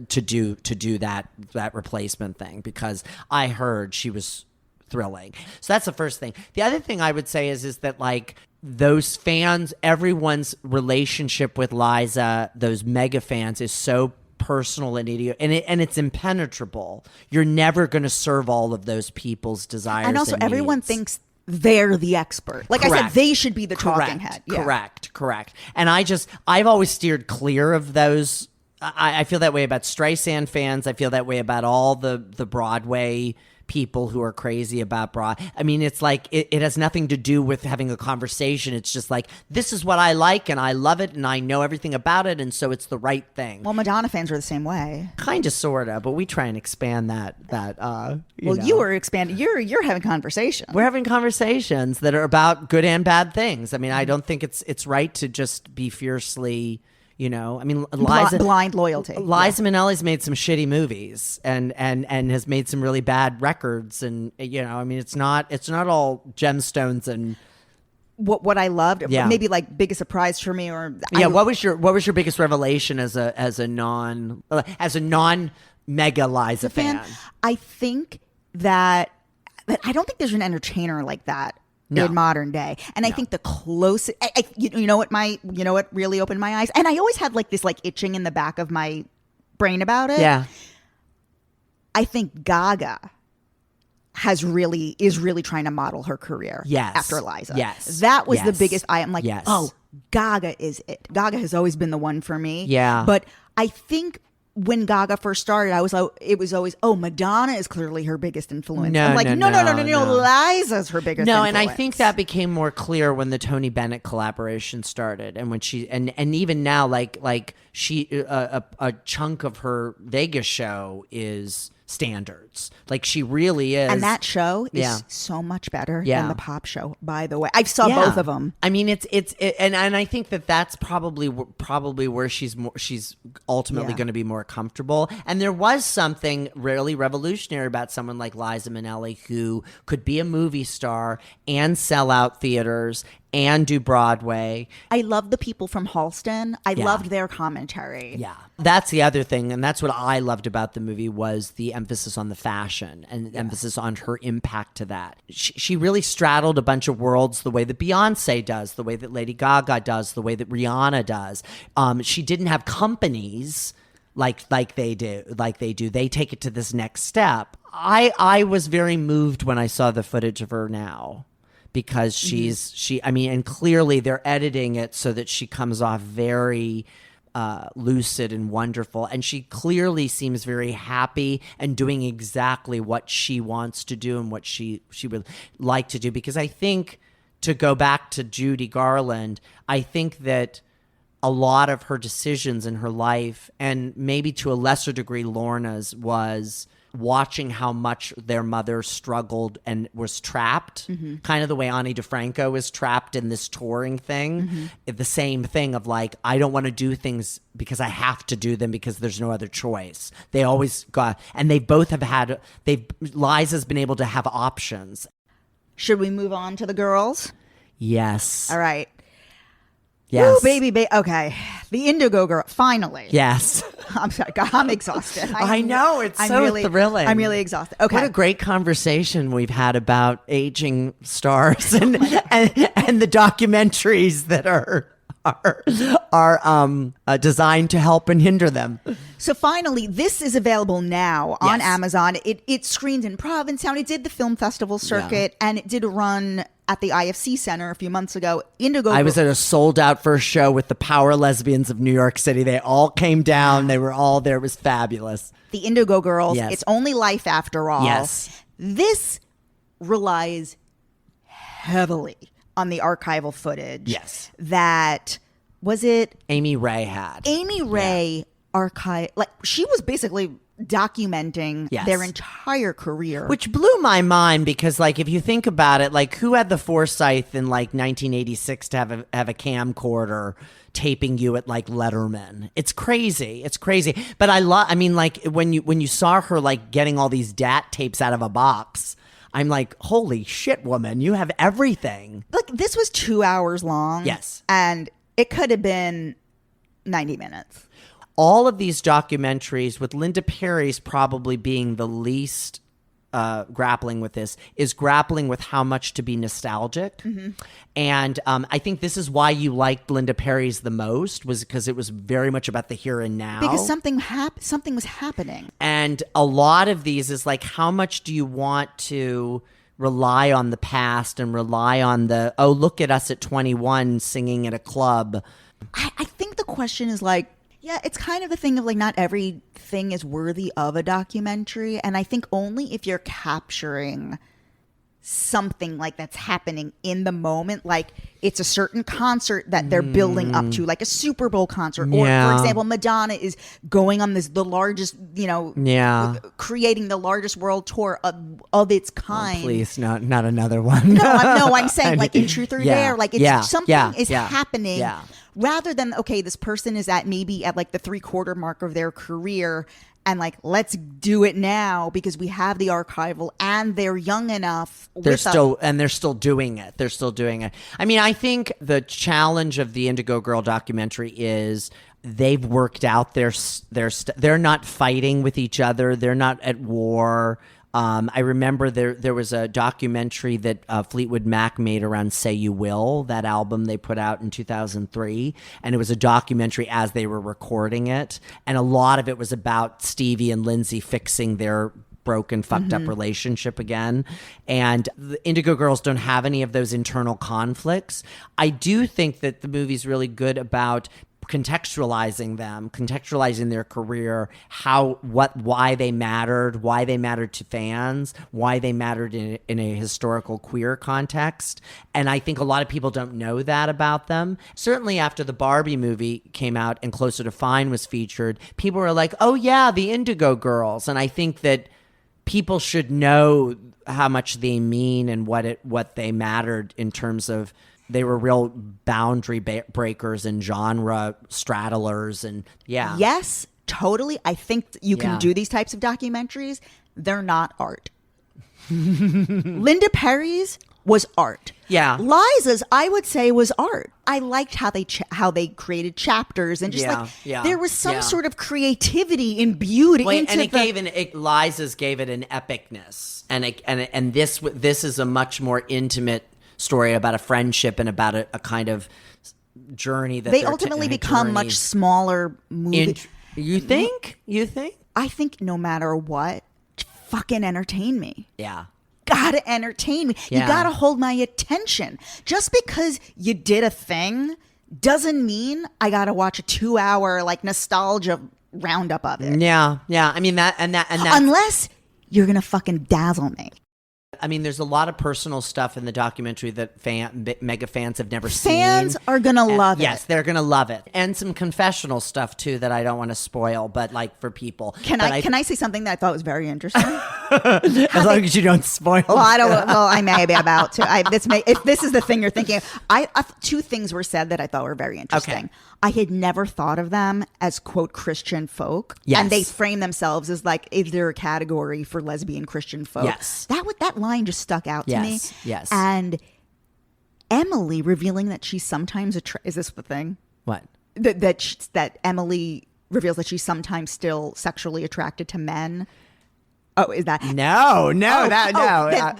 to do that replacement thing, because I heard she was thrilling. So that's the first thing. The other thing I would say is that, like, those fans, everyone's relationship with Liza, those mega fans, is so personal and and it's impenetrable. You're never going to serve all of those people's desires, and also everyone needs. Thinks they're the expert. Like Correct. I said, they should be the talking head. Yeah. Correct. And I've always steered clear of those. I feel that way about Streisand fans. I feel that way about all the Broadway people who are crazy about I mean, it's like, it has nothing to do with having a conversation. It's just like, this is what I like, and I love it, and I know everything about it, and so it's the right thing. Well, Madonna fans are the same way. Kind of, sort of, but we try and expand that. You were expanding. You're having conversations. We're having conversations that are about good and bad things. I mean, I don't think it's right to just be fiercely, I mean, blind loyalty. Liza Minnelli's made some shitty movies and has made some really bad records, and I mean, it's not all gemstones. And what I loved, maybe like biggest surprise for me, or what was your biggest revelation as a non mega Liza fan. I think that I don't think there's an entertainer like that in modern day. And I think the closest, you know what really opened my eyes? And I always had like this like itching in the back of my brain about it. Yeah. I think Gaga is really trying to model her career after Liza. Yes. That was the biggest. I am like, yes. oh, Gaga is it. Gaga has always been the one for me. Yeah. But I think when Gaga first started, it was always, Madonna is clearly her biggest influence. No, I'm like, no, Liza's her biggest influence. And I think that became more clear when the Tony Bennett collaboration started, and when she and even now, like she a chunk of her Vegas show is standards. Like she really is. And that show is so much better than the pop show, by the way. I saw both of them. I mean, and I think that's probably where she's ultimately going to be more comfortable. And there was something really revolutionary about someone like Liza Minnelli, who could be a movie star and sell out theaters and do Broadway. I love the people from Halston. I loved their commentary. Yeah. That's the other thing, and that's what I loved about the movie, was the emphasis on the fashion and emphasis on her impact to that. She really straddled a bunch of worlds the way that Beyonce does, the way that Lady Gaga does, the way that Rihanna does. She didn't have companies like they do. They take it to this next step. I was very moved when I saw the footage of her now. Because and clearly they're editing it so that she comes off very lucid and wonderful. And she clearly seems very happy and doing exactly what she wants to do and what she would like to do. Because I think, to go back to Judy Garland, I think that a lot of her decisions in her life, and maybe to a lesser degree Lorna's, was watching how much their mother struggled and was trapped, kind of the way Ani DiFranco is trapped in this touring thing. The same thing of like, I don't want to do things because I have to do them because there's no other choice. They always got, and they both have had, Liza's been able to have options. Should we move on to the girls? Yes. All right. Yes. Ooh, baby. Okay. The Indigo Girl. Finally. Yes. I'm sorry. God, I'm exhausted. I know. It's so thrilling. I'm really exhausted. Okay. What a great conversation we've had about aging stars and the documentaries that are designed to help and hinder them. So finally, this is available now on Amazon. It screens in Provincetown. It did the film festival circuit, and it did a run at the IFC Center a few months ago. I was at a sold-out first show with the Power Lesbians of New York City. They all came down. They were all there. It was fabulous. The Indigo Girls. Yes. It's only life after all. Yes. This relies heavily on the archival footage. Yes. That, was it? Amy Ray had. Amy Ray she was basically documenting their entire career. Which blew my mind because, like, if you think about it, like, who had the foresight in, like, 1986 to have a camcorder taping you at, like, Letterman? It's crazy. It's crazy. But I mean, like, when you saw her, like, getting all these DAT tapes out of a box, I'm like, holy shit, woman, you have everything. Look, this was 2 hours long. Yes. And it could have been 90 minutes. All of these documentaries, with Linda Perry's probably being the least grappling with this, is grappling with how much to be nostalgic. And I think this is why you liked Linda Perry's the most, was because it was very much about the here and now. Because something was happening. And a lot of these is like, how much do you want to rely on the past and rely on the, oh, look at us at 21 singing at a club. I think the question is like, yeah, it's kind of the thing of like, not everything is worthy of a documentary. And I think only if you're capturing something like that's happening in the moment, like it's a certain concert that they're building up to, like a Super Bowl concert, or for example, Madonna is going on the largest, creating the largest world tour of its kind. Oh, please, not another one. No, I'm saying like in Truth or Dare, like it's something is happening. Rather than, okay, this person is maybe at like the 3/4 mark of their career, and like, let's do it now because we have the archival and they're young enough. They're still doing it. They're still doing it. I mean, I think the challenge of the Indigo Girl documentary is they've worked out they're not fighting with each other. They're not at war. I remember there was a documentary that Fleetwood Mac made around Say You Will, that album they put out in 2003. And it was a documentary as they were recording it. And a lot of it was about Stevie and Lindsay fixing their broken, fucked up relationship again. And the Indigo Girls don't have any of those internal conflicts. I do think that the movie's really good about contextualizing their career, why they mattered to fans, why they mattered in a historical queer context. And I think a lot of people don't know that about them. Certainly after the Barbie movie came out and Closer to Fine was featured, people were like, oh yeah, the Indigo Girls. And I think that people should know how much they mean and what they mattered in terms of they were real boundary breakers and genre straddlers. And yeah. Yes, totally. I think you can do these types of documentaries. They're not art. Linda Perry's was art. Yeah. Liza's, I would say, was art. I liked how they created chapters and just there was some sort of creativity and beauty. Liza's gave it an epicness, and this is a much more intimate story about a friendship and about a kind of journey that they ultimately become much smaller movies. You think? I think no matter what, fucking entertain me. Yeah. Gotta entertain me. Yeah. You gotta hold my attention. Just because you did a thing doesn't mean I gotta watch a 2-hour like nostalgia roundup of it. Yeah. I mean that unless you're gonna fucking dazzle me. I mean, there's a lot of personal stuff in the documentary that mega fans have never seen. Fans are going to love it. Yes, they're going to love it. And some confessional stuff, too, that I don't want to spoil, but like for people. Can I say something that I thought was very interesting? As long as you don't spoil. Well, I may be about to. If this is the thing you're thinking, two things were said that I thought were very interesting. Okay. I had never thought of them as, quote, Christian folk. Yes. And they frame themselves as like, is there a category for lesbian Christian folk? Yes. That line just stuck out to me. Yes. And Emily revealing that she's sometimes is this the thing? What? That Emily reveals that she's sometimes still sexually attracted to men. Oh, is that? No.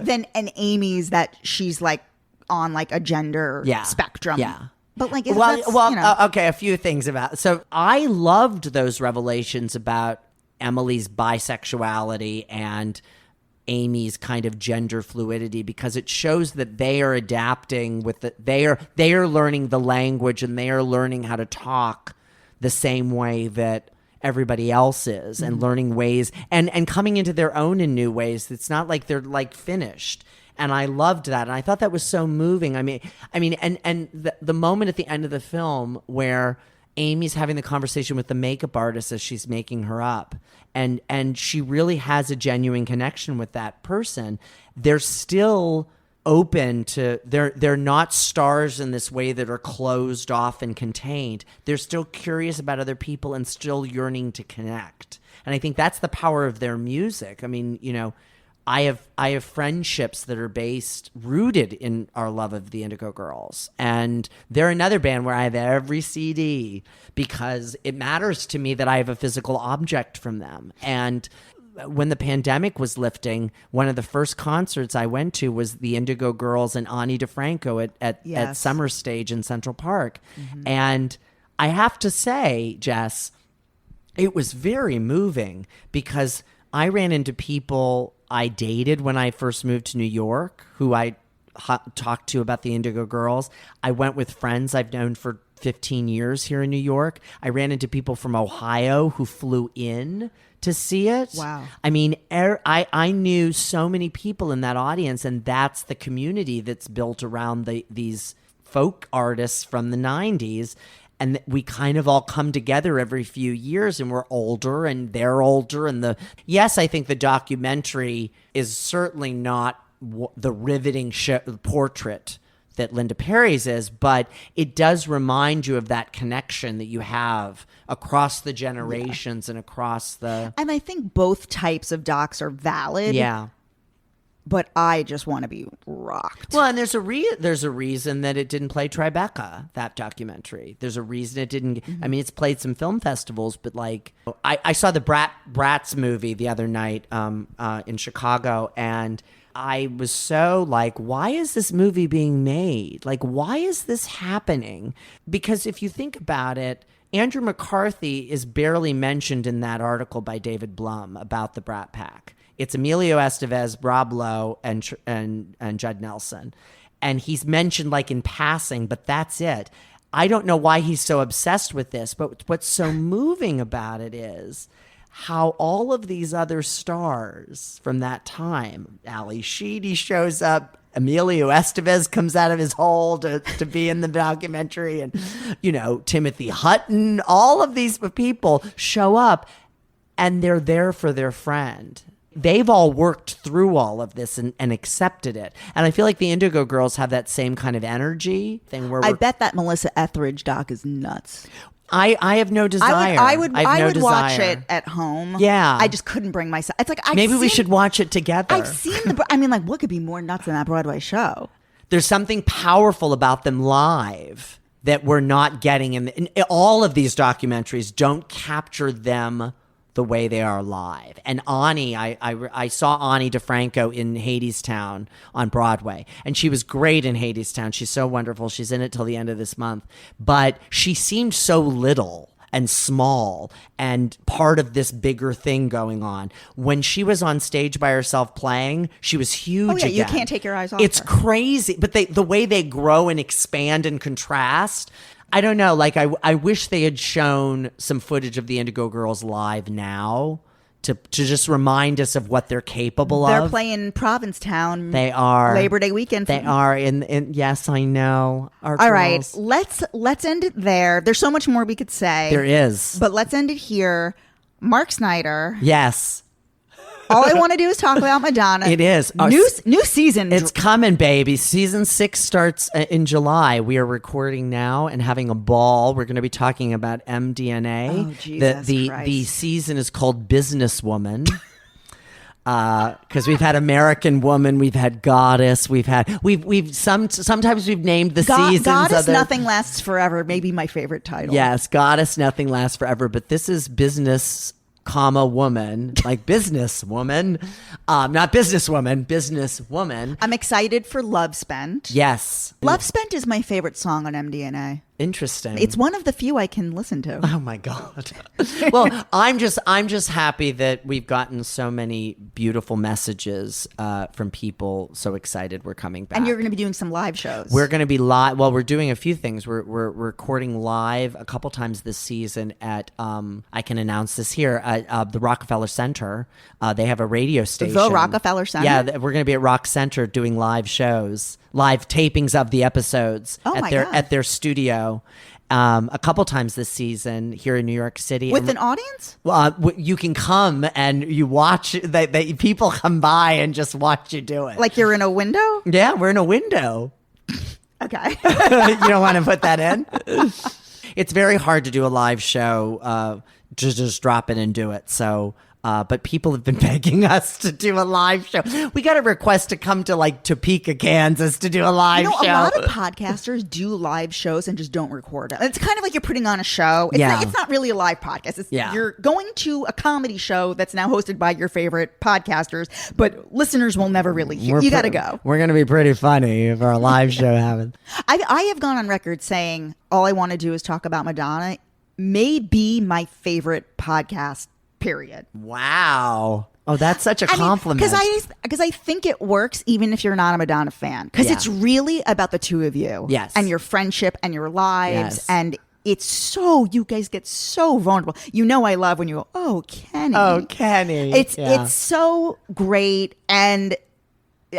Then Amy's that she's like on like a gender spectrum. Yeah. But like, okay, a few things about. So I loved those revelations about Emily's bisexuality and Amy's kind of gender fluidity, because it shows that they are adapting with they are learning the language and they are learning how to talk the same way that everybody else is, and learning ways and coming into their own in new ways. It's not like they're like finished. And I loved that. And I thought that was so moving. I mean, the moment at the end of the film where Amy's having the conversation with the makeup artist as she's making her up, and she really has a genuine connection with that person. They're still open to, they're not stars in this way that are closed off and contained. They're still curious about other people and still yearning to connect. And I think that's the power of their music. I mean, I have friendships that are rooted in our love of the Indigo Girls. And they're another band where I have every CD because it matters to me that I have a physical object from them. And when the pandemic was lifting, one of the first concerts I went to was the Indigo Girls and Ani DiFranco at Summer Stage in Central Park. Mm-hmm. And I have to say, Jess, it was very moving because I ran into people I dated when I first moved to New York, who I talked to about the Indigo Girls. I went with friends I've known for 15 years here in New York. I ran into people from Ohio who flew in to see it. Wow. I mean, I knew so many people in that audience, and that's the community that's built around these folk artists from the 90s. And we kind of all come together every few years, and we're older and they're older. And yes, I think the documentary is certainly not the riveting portrait that Linda Perry's is, but it does remind you of that connection that you have across the generations and across the... And I think both types of docs are valid. Yeah. But I just want to be rocked. Well, and there's a reason that it didn't play TriBeCa, that documentary. There's a reason it didn't. I mean, it's played some film festivals, but like I saw the Bratz movie the other night in Chicago, and I was so like, why is this movie being made? Like, why is this happening? Because if you think about it, Andrew McCarthy is barely mentioned in that article by David Blum about the Brat Pack. It's Emilio Estevez, Rob Lowe, and Judd Nelson. And he's mentioned like in passing, but that's it. I don't know why he's so obsessed with this, but what's so moving about it is how all of these other stars from that time, Ali Sheedy shows up, Emilio Estevez comes out of his hole to be in the documentary, and, you know, Timothy Hutton, all of these people show up, and they're there for their friend. They've all worked through all of this and accepted it. And I feel like the Indigo Girls have that same kind of energy thing where I bet that Melissa Etheridge doc is nuts. I have no desire. I would watch it at home. Yeah. I just couldn't bring myself. It's like maybe we should watch it together. I've seen like what could be more nuts than that Broadway show? There's something powerful about them live that we're not getting in all of these documentaries don't capture them the way they are live. And Ani, I saw Ani DiFranco in Hadestown on Broadway, and she was great in Hadestown. She's so wonderful. She's in it till the end of this month. But she seemed so little and small and part of this bigger thing going on. When she was on stage by herself playing, she was huge. Oh yeah, again. you can't take your eyes off It's her. crazy. But the way they grow and expand and contrast, I don't know. Like, I wish they had shown some footage of the Indigo Girls live now to just remind us of what they're capable of. They're playing Provincetown. They are Labor Day weekend. They are in yes, I know. Our All girls. right, let's end it there. There's so much more we could say. There is, but let's end it here. Mark Snyder. Yes. All I want to do is talk about Madonna. It is. New season. It's coming, baby. Season 6 starts in July. We are recording now and having a ball. We're going to be talking about MDNA. Oh, Jesus Christ. The season is called Businesswoman. Because we've had American Woman, we've had Goddess, sometimes we've named the seasons. Goddess Nothing Lasts Forever, maybe my favorite title. Yes, Goddess Nothing Lasts Forever, but this is Business, woman, like businesswoman, not businesswoman, businesswoman. I'm excited for Love Spent. Yes. Love Spent is my favorite song on MDNA. Interesting. It's one of the few I can listen to. Oh my God. Well, I'm just happy that we've gotten so many beautiful messages from people so excited we're coming back. And you're going to be doing some live shows. We're going to be live. Well, we're doing a few things. We're recording live a couple times this season at I can announce this here at the Rockefeller Center. They have a radio station. The Rockefeller Center? Yeah, we're going to be at Rock Center doing live shows, live tapings of the episodes at their studio. A couple times this season here in New York City. With an audience? You can come and you watch. People come by and just watch you do it. Like you're in a window? Yeah, we're in a window. Okay. You don't want to put that in? It's very hard to do a live show, just drop in and do it. So... but people have been begging us to do a live show. We got a request to come to like Topeka, Kansas to do a live show. A lot of podcasters do live shows and just don't record it. It's kind of like you're putting on a show. It's not really a live podcast. You're going to a comedy show that's now hosted by your favorite podcasters, but listeners will never really hear. You got to go. We're going to be pretty funny if our live show happens. I have gone on record saying all I want to do is talk about Madonna may be my favorite podcast. Period. Wow. Oh, that's such a compliment. Because I think it works even if you're not a Madonna fan. Because it's really about the two of you. Yes. And your friendship and your lives. Yes. And it's so, you guys get so vulnerable. You know I love when you go, oh, Kenny. Oh, Kenny. It's so great. And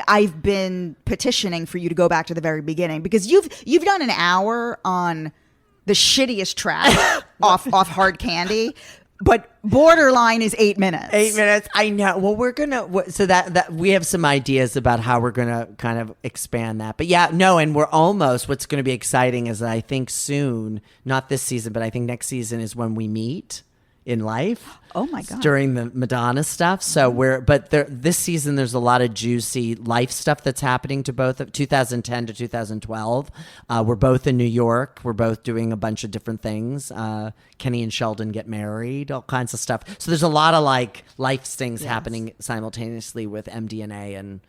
I've been petitioning for you to go back to the very beginning. Because you've done an hour on the shittiest track off Hard Candy. but borderline is 8 minutes. 8 minutes. I know. Well, we're gonna. So that we have some ideas about how we're gonna kind of expand that. But yeah, no, and we're almost. What's going to be exciting is that I think soon, not this season, but I think next season is when we meet in life. Oh my God. During the Madonna stuff. So this season there's a lot of juicy life stuff that's happening to both of 2010 to 2012. We're both in New York. We're both doing a bunch of different things. Kenny and Sheldon get married, all kinds of stuff. So there's a lot of like life things happening simultaneously with MDNA and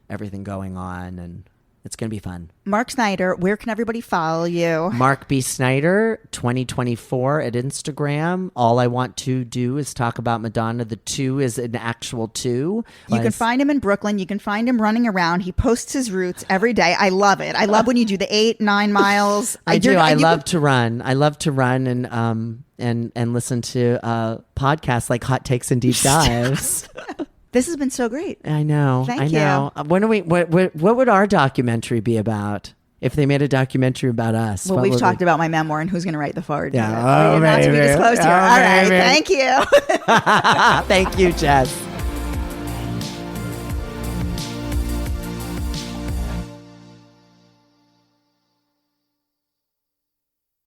everything going on, and it's going to be fun. Mark Snyder, where can everybody follow you? Mark B. Snyder, 2024 at Instagram. All I want to do is talk about Madonna. The 2 is an actual 2. You can find him in Brooklyn. You can find him running around. He posts his routes every day. I love it. I love when you do the 8-9 miles. I do. I love to run. I love to run and listen to podcasts like Hot Takes and Deep Dives. This has been so great. I know. Thank you. What would our documentary be about if they made a documentary about us? Well, we've talked about my memoir and who's going to write the forward. Yeah. Not to be disclosed here. All right. Thank you. Thank you, Jess.